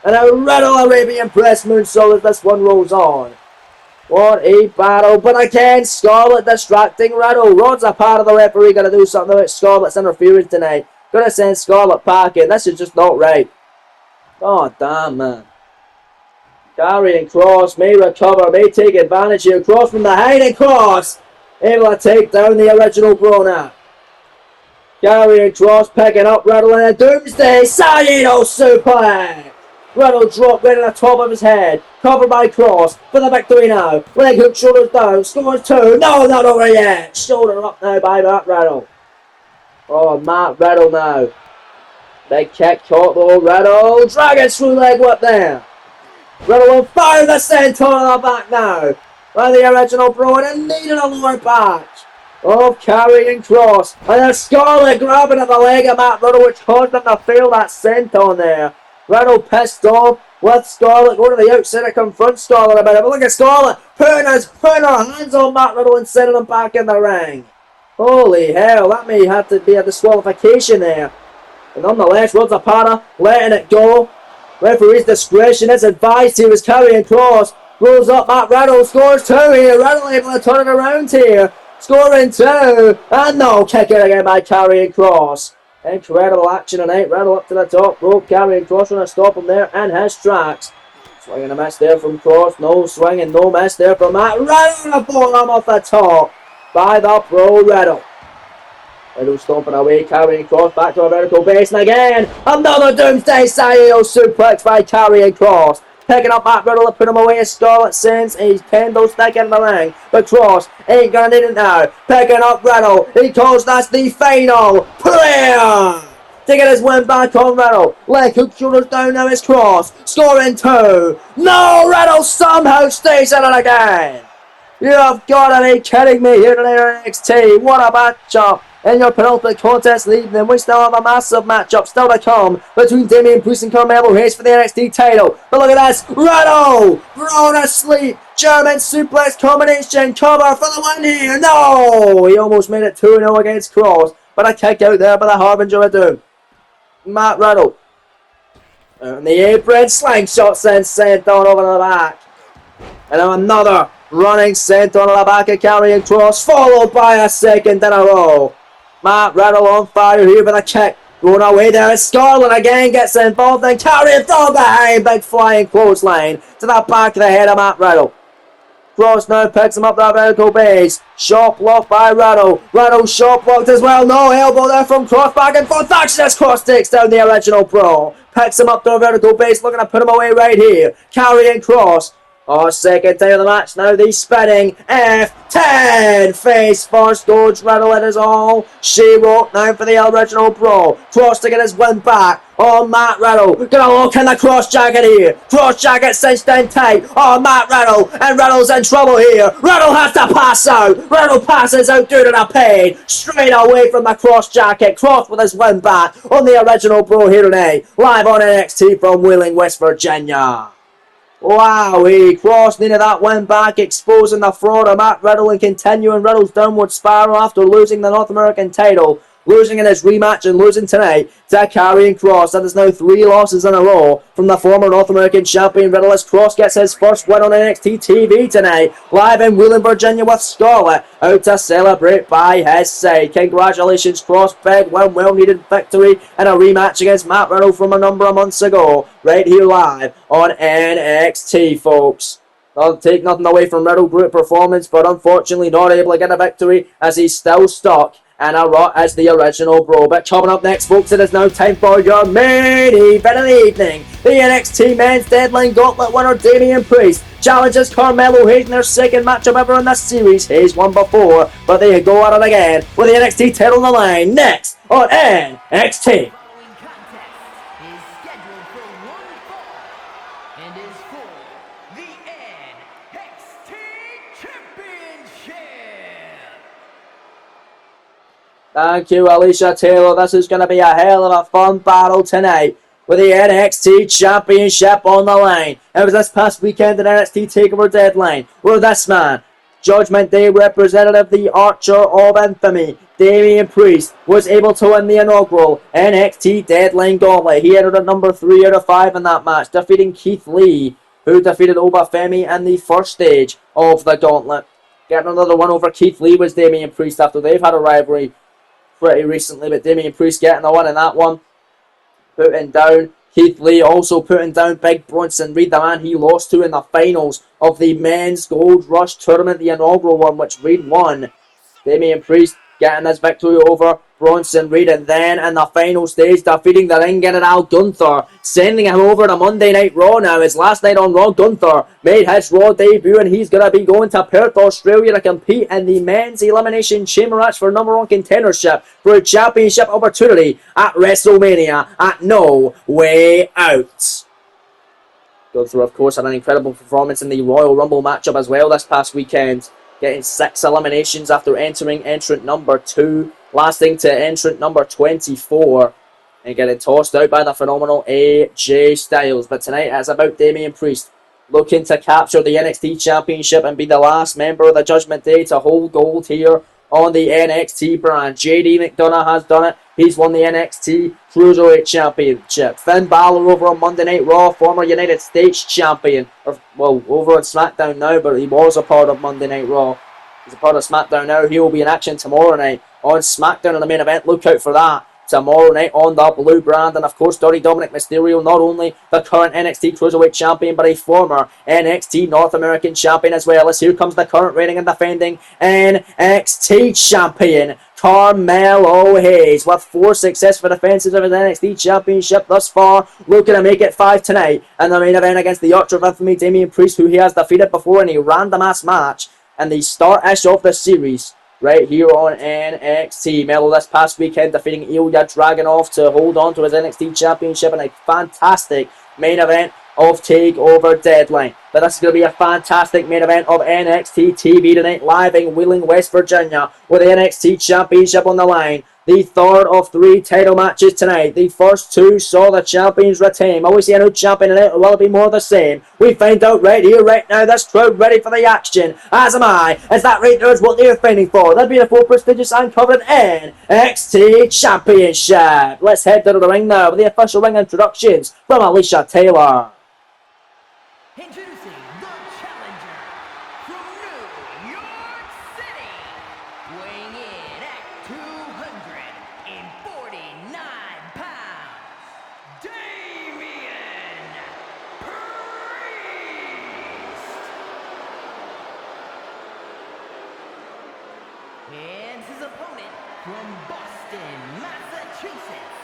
And now Riddle Arabian Press moonsault as this one rolls on. What a battle. But again, Scarlett distracting Riddle. Rod Zapata, the referee, got to do something about Scarlett's interference tonight. Gonna send Scarlett packing. This is just not right. Oh, damn, man. Karrion Kross may recover, may take advantage here. Kross from behind and Kross able to take down the original Bro now. Karrion Kross picking up Riddle in a Doomsday Saito suplex. Riddle dropped right on the top of his head. Covered by Kross for the victory now. Leg hook, shoulders down. Scores 2. No, not over yet. Shoulder up now by Matt Riddle. Oh, Matt Riddle now. Big kick caught though. Riddle dragging through leg whip there. Riddle will fire the senton on the back now by the original Bro, and needed a lower back of Karrion Kross. And then Scarlett grabbing at the leg of Matt Riddle, which caused him to fail that senton there. Riddle pissed off with Scarlett going to the outside to confront Scarlett about it. But look at Scarlett putting her hands on Matt Riddle and sending him back in the ring. Holy hell, that may have to be a disqualification there. And nonetheless, Rod Zapata letting it go. Referee's discretion is advised. He was Karrion Kross. Rolls up Matt Riddle. Scores 2 here. Riddle able to turn it around here. Scoring 2. And no, kick it again by Karrion Kross. Incredible action tonight. Riddle up to the top rope. Karrion Kross trying to stop him there in his tracks. Swinging a miss there from Kross. No swing and no miss there from Matt Riddle. A forearm off the top by the Bro Riddle. Riddle stomping away. Karrion Kross back to a vertical base. And again, another Doomsday Saito suplex by Karrion Kross. Picking up Matt Riddle to put him away as Scarlett sends a kendo stick in the ring. But Kross ain't gonna need it now. Picking up Riddle. He calls that's the final player to get his win back on Riddle. Leg hook shoulders down, now it's Cross. Scoring 2. No, Riddle somehow stays in it again. You have got to be kidding me here today on NXT. What a matchup in your penultimate contest of the evening. We still have a massive matchup still to come between Damian Priest and Carmelo Hayes for the NXT title. But look at this. Riddle thrown asleep. German suplex combination cover for the win here. No! He almost made it 2-0 against Cross. But a kick out there by the Harbinger of Doom. Matt Riddle. And the apron slingshot sent on over the back. And another running sent on the back of Karrion Kross, followed by a second in a row. Matt Riddle on fire here with a kick. Going away there is Scarlett again, gets involved and Karrion thrown behind. Big flying clothesline to the back of the head of Matt Riddle. Kross now picks him up the vertical base. Shot blocked by Riddle. Riddle shot blocked as well. No elbow there from Kross, back and forth. Action as Kross takes down the original Pro. Picks him up to the vertical base, looking to put him away right here. Karrion Kross. Second time of the match now, the spinning F10 face first goes Riddle, it is all she wrote now for the original Pro. Kross to get his win back on Matt Riddle. Gonna look in the Kross jacket here. Kross jacket cinched down tight on Matt Riddle, and Riddle's in trouble here. Riddle has to pass out. Riddle passes out due to the pain. Straight away from the Kross jacket. Kross with his win back on the original Pro here today. Live on NXT from Wheeling, West Virginia. Wow, Kross needed that win back, exposing the fraud of Matt Riddle and continuing Riddle's downward spiral after losing the North American title, losing in his rematch and losing tonight to Karrion Kross. That is now 3 losses in a row from the former North American champion Riddle, as Kross gets his first win on NXT TV tonight, live in Wheeling, Virginia, with Scarlett out to celebrate by his side. Congratulations, Kross. Big win, well-needed victory in a rematch against Matt Riddle from a number of months ago, right here live on NXT, folks. I'll take nothing away from Riddle, great performance, but unfortunately not able to get a victory as he's still stuck and a rot as the original Bro. But coming up next, folks, it is now time for your main event of the evening. The NXT Men's Deadline Gauntlet winner Damian Priest challenges Carmelo Hayes in their second matchup ever in this series. Hayes won before, but they go at it again with the NXT title on the line next on NXT. Thank you, Alicia Taylor. This is going to be a hell of a fun battle tonight with the NXT Championship on the line. It was this past weekend at NXT TakeOver Deadline where this man, Judgment Day representative, the Archer of Infamy, Damian Priest, was able to win the inaugural NXT Deadline Gauntlet. He entered at number 3 out of 5 in that match, defeating Keith Lee, who defeated Obafemi in the first stage of the Gauntlet. Getting another one over Keith Lee was Damian Priest after they've had a rivalry pretty recently, but Damian Priest getting the one in that one, putting down Keith Lee, also putting down Big Bronson Reed, the man he lost to in the finals of the Men's Gold Rush Tournament, the inaugural one, which Reed won. Damian Priest getting his victory over Bronson Reed, and then in the final stage defeating the Ring General Gunther, sending him over to Monday Night Raw now. His last night on Raw, Gunther made his Raw debut, and he's going to be going to Perth, Australia to compete in the Men's Elimination Chamber match for number 1 contendership for a championship opportunity at WrestleMania at No Way Out. Gunther, of course, had an incredible performance in the Royal Rumble matchup as well this past weekend, getting 6 eliminations after entering entrant number 2, lasting to entrant number 24, and getting tossed out by the phenomenal AJ Styles. But tonight it's about Damian Priest looking to capture the NXT Championship and be the last member of the Judgment Day to hold gold here on the NXT brand. JD McDonough has done it. He's won the NXT Cruiserweight Championship. Finn Balor over on Monday Night Raw, former United States Champion. Over on SmackDown now, but he was a part of Monday Night Raw. He's a part of SmackDown now. He will be in action tomorrow night on SmackDown in the main event. Look out for that tomorrow night on the blue brand. And of course, Dirty Dominic Mysterio, not only the current NXT Cruiserweight Champion, but a former NXT North American Champion as well. As here comes the current reigning and defending NXT Champion, Carmelo Hayes, with 4 successful defenses of his NXT Championship thus far, looking to make it 5 tonight in the main event against the Archer of Infamy, Damian Priest, who he has defeated before in a random ass match in the start-ish of the series. right here on NXT. Melo this past weekend defeating Ilya Dragunov to hold on to his NXT Championship in a fantastic main event of TakeOver Deadline. But this is going to be a fantastic main event of NXT TV tonight, live in Wheeling, West Virginia, with the NXT Championship on the line. The third of 3 title matches tonight. The first 2 saw the champions retain. Will we see a new champion in it, or will it be more of the same? We find out right here, right now. This crowd ready for the action, as am I. Is that right there is what they're fighting for? That'd be the 4 prestigious and covered NXT Championship. Let's head to the ring now with the official ring introductions from Alicia Taylor. Introducing the challenger from New York City, weighing in at 249 pounds, Damian Priest. And his opponent from Boston, Massachusetts,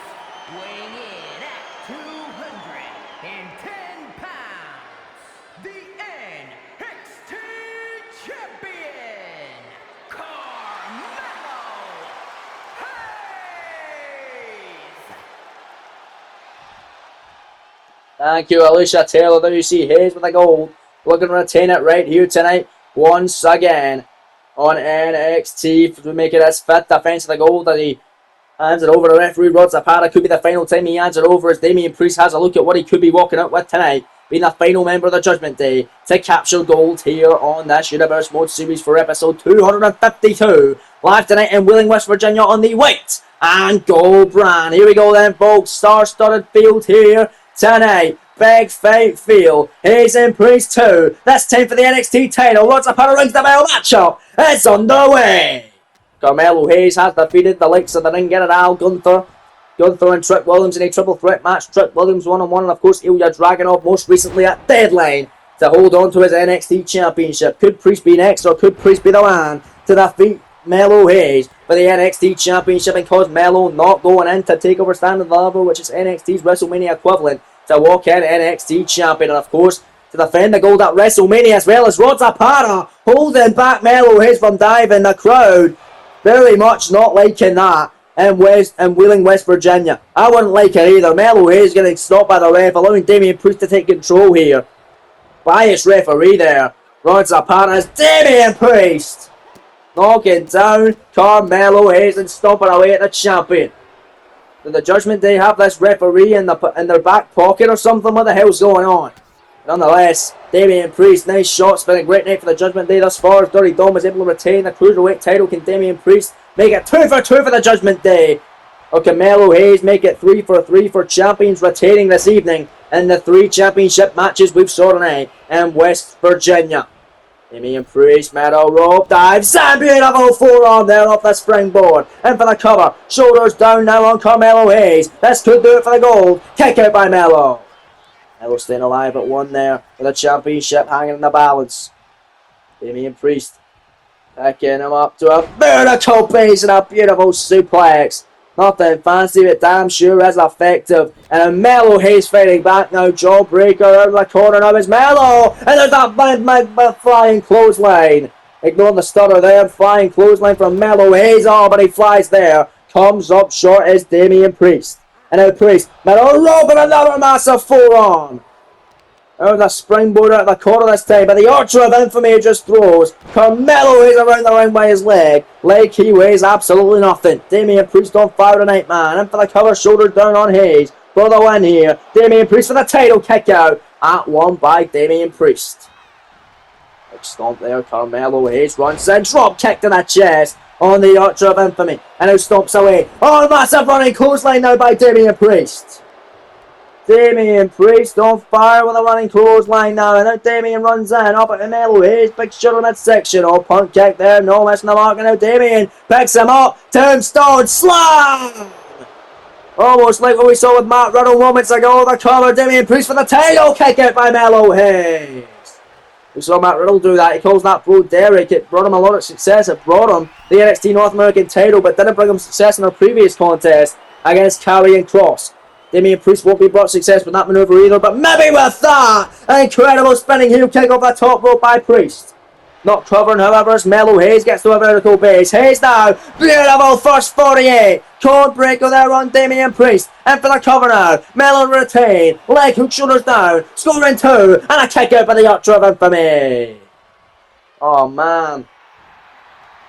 weighing in at 210 pounds, the NXT Champion, Carmelo Hayes. Thank you, Alicia Taylor. There you see Hayes with the gold. Looking to retain it right here tonight, once again, on NXT to make it his 5th defense of the gold as he hands it over to referee Rod Zapata. Could be the final time he hands it over as Damian Priest has a look at what he could be walking out with tonight, being the final member of the Judgment Day to capture gold here on this Universe Mode Series for episode 252. Live tonight in Wheeling, West Virginia on the white and gold brand. Here we go then, folks. Star-studded field here tonight. Big fight field. Hayes and Priest 2. That's time for the NXT title. Rod Zapata rings the bell. Matchup is underway. Carmelo Hayes has defeated the likes of the Ring General, Gunther and Trick Williams in a triple threat match. Trick Williams 1-on-1 and of course Ilya Dragunov most recently at Deadline to hold on to his NXT Championship. Could Priest be next, or could Priest be the man to defeat Melo Hayes for the NXT Championship, and cause Melo not going in to take over Standard Level, which is NXT's WrestleMania equivalent, to walk in NXT Champion, and of course to defend the gold at WrestleMania, as well as Rod Zapata holding back Melo Hayes from diving. The crowd very much not liking that in Wheeling, West Virginia. I wouldn't like it either. Melo Hayes getting stopped by the ref, allowing Damian Priest to take control here. Biased referee there. Rod Zapata as Damian Priest knocking down Carmelo Hayes and stomping away at the champion. Did the Judgment Day have this referee in their back pocket or something? What the hell's going on? Nonetheless, Damian Priest, nice shot. It's been a great night for the Judgment Day thus far. Dirty Dom was able to retain the Cruiserweight title. Can Damian Priest make it 2 for 2 for the Judgment Day? Or can Melo Hayes make it 3 for 3 for champions retaining this evening in the 3 championship matches we've saw tonight in West Virginia? Damian Priest, metal rope dives, and beautiful forearm there off the springboard. In for the cover, shoulders down now on Carmelo Hayes. This could do it for the gold. Kick out by Melo. Melo staying alive at 1 there with the championship hanging in the balance. Damian Priest picking him up to a vertical base and a beautiful suplex. Nothing fancy, but damn sure is effective. And Melo Hayes fighting back now. Jawbreaker out of the corner now is Melo. And there's that flying clothesline. Ignoring the stutter there. Flying clothesline from Melo Hayes. Oh, but he flies there. Comes up short is Damian Priest. And now Priest. Melo rope and another massive forearm. Out the springboard out of the corner this time, but the Archer of Infamy just throws. Carmelo is around the ring by his leg. Leg he weighs absolutely nothing. Damian Priest on fire tonight, man. In for the cover, shoulder down on Hayes. For the win here. Damian Priest for the title kick out. At 1 by Damian Priest. Big stomp there. Carmelo Hayes runs in. Drop kick to the chest on the Archer of Infamy. And now stomps away. Oh, massive running clothesline now by Damian Priest. Damian Priest on fire with a running clothesline now, and now Damian runs in, up at Melo Hayes, big shot on that section, oh, punt kick there, no missing the mark, and now Damian picks him up, tombstone slam! Almost like what we saw with Matt Riddle moments ago, the cover, Damian Priest for the title kick out by Melo Hayes. We saw Matt Riddle do that, he calls that Bro Derek, it brought him a lot of success, it brought him the NXT North American title, but didn't bring him success in their previous contest against Karrion Kross. Damian Priest won't be brought success with that maneuver either, but maybe with that incredible spinning heel kick off the top rope by Priest. Not covering, however, as Melo Hayes gets to a vertical base. Hayes now, beautiful first 48. Code breaker there on Damian Priest. And for the cover now, Melo retain. Leg hook, shoulders down. Scoring 2. And a kick out by the Archer of Infamy. Oh, man.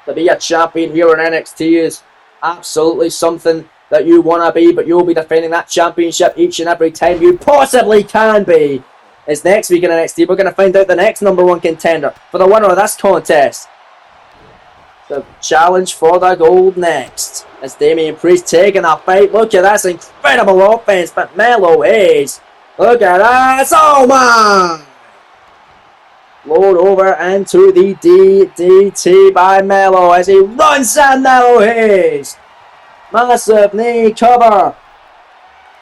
To be a champion here in NXT is absolutely something that you want to be, but you'll be defending that championship each and every time you possibly can be. It's next week in NXT. We're going to find out the next #1 contender for the winner of this contest. The challenge for the gold next. As Damian Priest taking a fight. Look at this incredible offense, but Melo Hayes. Look at this. Oh, man. Load over into the DDT by Melo as he runs at Melo Hayes. Massive knee cover.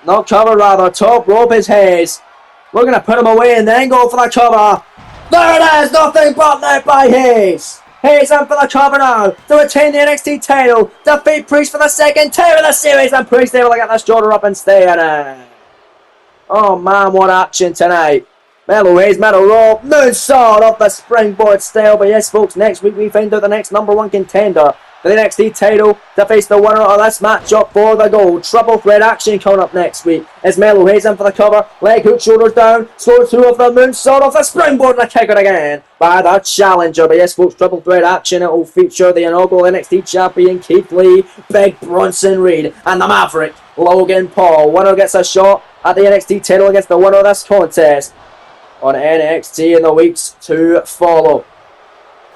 Not cover, rather. Top rope is Hayes. We're going to put him away and then go for the cover. There it is. Nothing but net by Hayes. Hayes in for the cover now to retain the NXT title. Defeat Priest for the second time of the series. And Priest able to get this shoulder up and stay in it. Oh man, what action tonight. Melo Hayes, metal rope, moonsault off the springboard style. But yes, folks, next week we find out the next #1 contender for the NXT title to face the winner of this matchup for the gold. Triple threat action coming up next week. As Melo Hayes in for the cover, leg hook, shoulders down, slow 2 of the moonsault off the springboard and a kick it again by the challenger. But yes, folks, triple threat action. It will feature the inaugural NXT champion Keith Lee, Big Bronson Reed, and the Maverick Logan Paul. Winner gets a shot at the NXT title against the winner of this contest on NXT in the weeks to follow.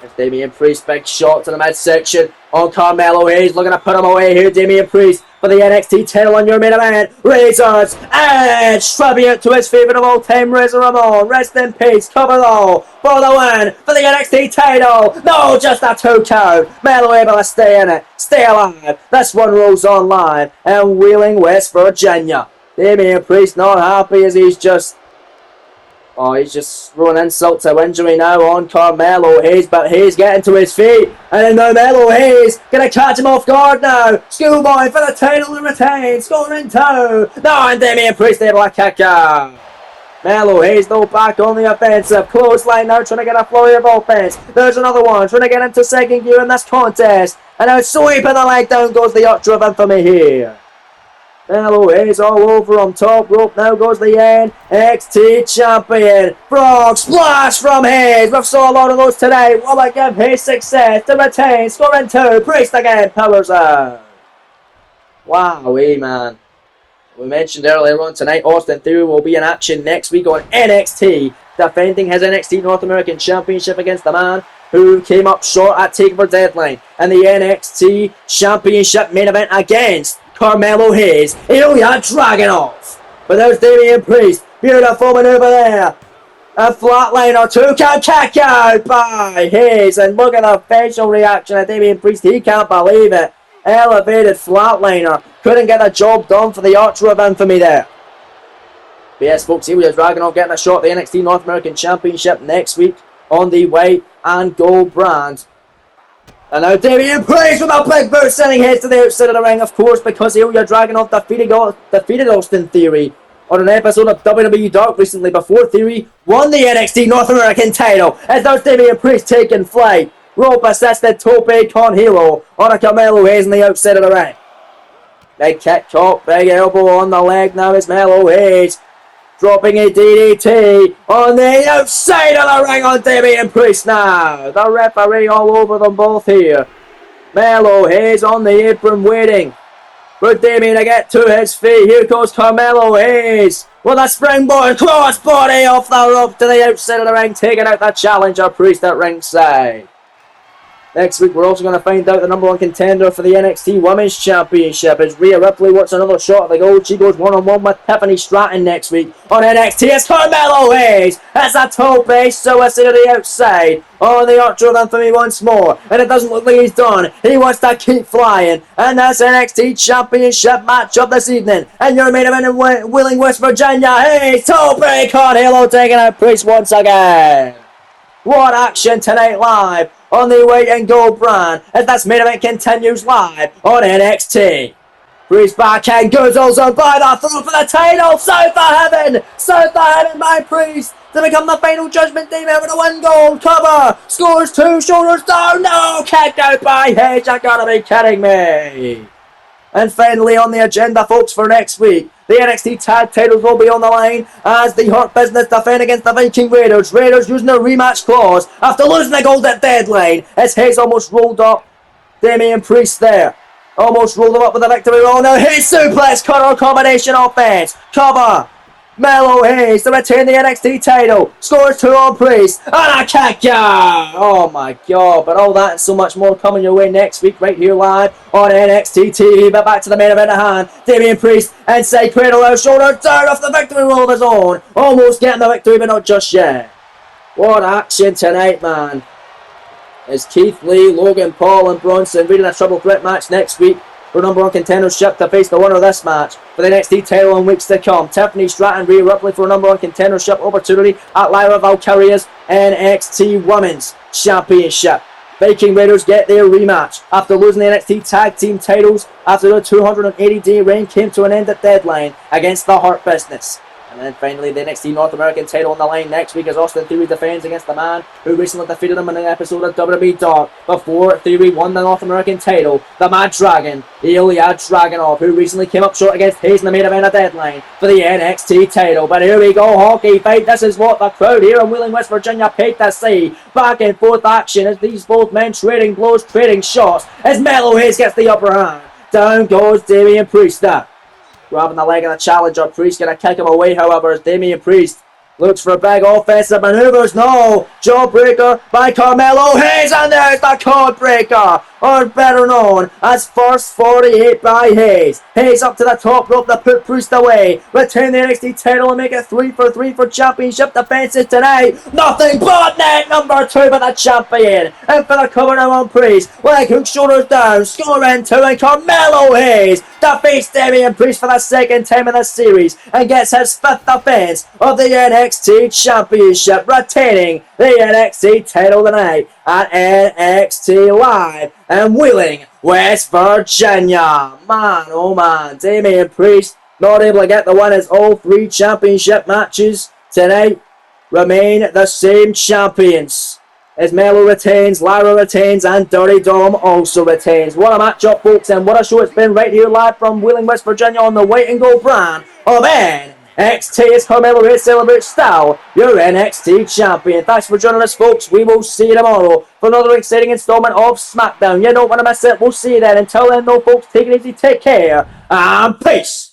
As Damian Priest, big shot to the midsection on Carmelo Hayes, looking to put him away here. Damian Priest for the NXT title on your main event. Razor's Edge, tribute to his favourite of all time, Razor Ramon. Rest in peace, cover though for the win for the NXT title. No, just a 2 count. Melo able to stay in it, stay alive. This one rolls online in Wheeling, West Virginia. Damian Priest not happy as he's just throwing insult to injury now on Carmelo Hayes, but Hayes getting to his feet, and then now Melo Hayes gonna catch him off guard now. Schoolboy for the title and retain, scoring 2. No, and Damian Priest able to kick out. Melo Hayes though back on the offensive, clothesline now trying to get a flurry of offense. There's another one trying to get into second gear in this contest, and now sweeping the leg down goes the Archer of Infamy here. Melo Hayes all over him. Top rope. Now goes the NXT champion. Frog splash from Hayes. We've saw a lot of those today. Will it give Hayes success to retain? Scoring 2. Priest again. Powers out. Wowee, man. We mentioned earlier on tonight, Austin Theory will be in action next week on NXT, defending his NXT North American Championship against the man who came up short at TakeOver Deadline, and the NXT Championship main event against Carmelo Hayes, Ilya Dragunov. But there's Damian Priest. Beautiful maneuver there. A flatliner, 2 count kick out by Hayes. And look at the facial reaction of Damian Priest. He can't believe it. Elevated flatliner. Couldn't get the job done for the Archer of Infamy there. But yes, folks, Ilya Dragunov getting a shot at the NXT North American Championship next week on the white and gold brand. And now Damian Priest with a big boot, sending Hayes to the outside of the ring, of course, because Ilya Dragunov defeated Austin Theory on an episode of WWE Dark recently before Theory won the NXT North American title. As now Damian Priest taking flight. Rope assisted Tope Con Hilo on a Carmelo Hayes on the outside of the ring. Big kick caught, big elbow on the leg now is Melo Hayes. Dropping a DDT on the outside of the ring on Damian Priest now. The referee all over them both here. Melo Hayes on the apron waiting for Damian to get to his feet. Here goes Carmelo Hayes with a springboard crossbody off the rope to the outside of the ring, taking out the challenger Priest at ringside. Next week, we're also going to find out the #1 contender for the NXT Women's Championship as Rhea Ripley wants another shot at the gold. She goes one-on-one with Tiffany Stratton next week on NXT. It's Carmelo Hayes. That's a toe base, so it's to the outside on the Archer of Infamy once more. And it doesn't look like he's done. He wants to keep flying. And that's NXT Championship matchup this evening. And your main event in Wheeling, West Virginia. Hey, Tope Con Hilo taking out Priest once again. What action tonight live on the white and gold brand as this main event continues live on NXT. Priest backhand goes also by the throw for the title. So for heaven by Priest to become the final judgment team ever to win gold. Cover, scores 2, shoulders down. No, kicked out by Hayes. You gotta be kidding me. And finally on the agenda, folks, for next week, the NXT tag titles will be on the line as the Hurt Business defend against the Viking Raiders. Raiders using their rematch clause after losing the gold at deadline as Hayes almost rolled up Damian Priest there. Almost rolled him up with a victory roll. Now Hayes suplex, cutter combination offense. Cover. Mellow Hayes to retain the NXT title. Scores 2 on Priest. And a kick out. Oh my god. But all that and so much more coming your way next week right here live on NXT TV. But back to the main event at hand. Damian Priest inside cradle out. Shoulder down off the victory roll of his own. Almost getting the victory but not just yet. What action tonight, man. As Keith Lee, Logan Paul and Bronson reading a triple threat match next week for number 1 contendership to face the winner of this match for the NXT title in weeks to come. Tiffany Stratton, Rhea Ripley for number 1 contendership opportunity at Lyra Valkyria's NXT Women's Championship. Viking Raiders get their rematch after losing the NXT Tag Team titles after the 280-day reign came to an end at deadline against the Hurt Business. And then finally, the NXT North American title on the line next week as Austin Theory defends against the man who recently defeated him in an episode of WWE Dark before Theory won the North American title, the Mad Dragon, Ilya Dragunov, who recently came up short against Hayes in the main event of deadline for the NXT title. But here we go, hockey fight. This is what the crowd here in Wheeling, West Virginia paid to see. Back and forth action as these both men trading blows, trading shots as Mellow Hayes gets the upper hand. Down goes Damian Priest. Grabbing the leg of the challenger. Priest gonna kick him away, however, as Damian Priest looks for big offensive maneuvers. No! Jawbreaker by Carmelo Hayes, and there's the Codebreaker, or better known as First 48 by Hayes. Hayes up to the top rope to put Priest away. Retain the NXT title and make it 3 for 3 for championship defenses tonight. Nothing but net number 2 by the champion. And for the cover now on Priest. Leg hook, shoulders down, scoring 2, and Carmelo Hayes defeats Damian Priest for the second time in the series and gets his 5th defense of the NXT Championship, retaining the NXT title tonight at NXT Live in Wheeling, West Virginia. Man, oh man, Damian Priest not able to get the win as all 3 championship matches tonight remain the same champions. As Mello retains, Lyra retains, and Dirty Dom also retains. What a matchup, folks, and what a show it's been right here live from Wheeling, West Virginia on the white and gold brand of NXT. It's Carmelo Hayes celebrates style, your NXT champion. Thanks for joining us, folks. We will see you tomorrow for another exciting installment of SmackDown. You don't want to miss it. We'll see you then. Until then, though, folks, take it easy, take care, and peace.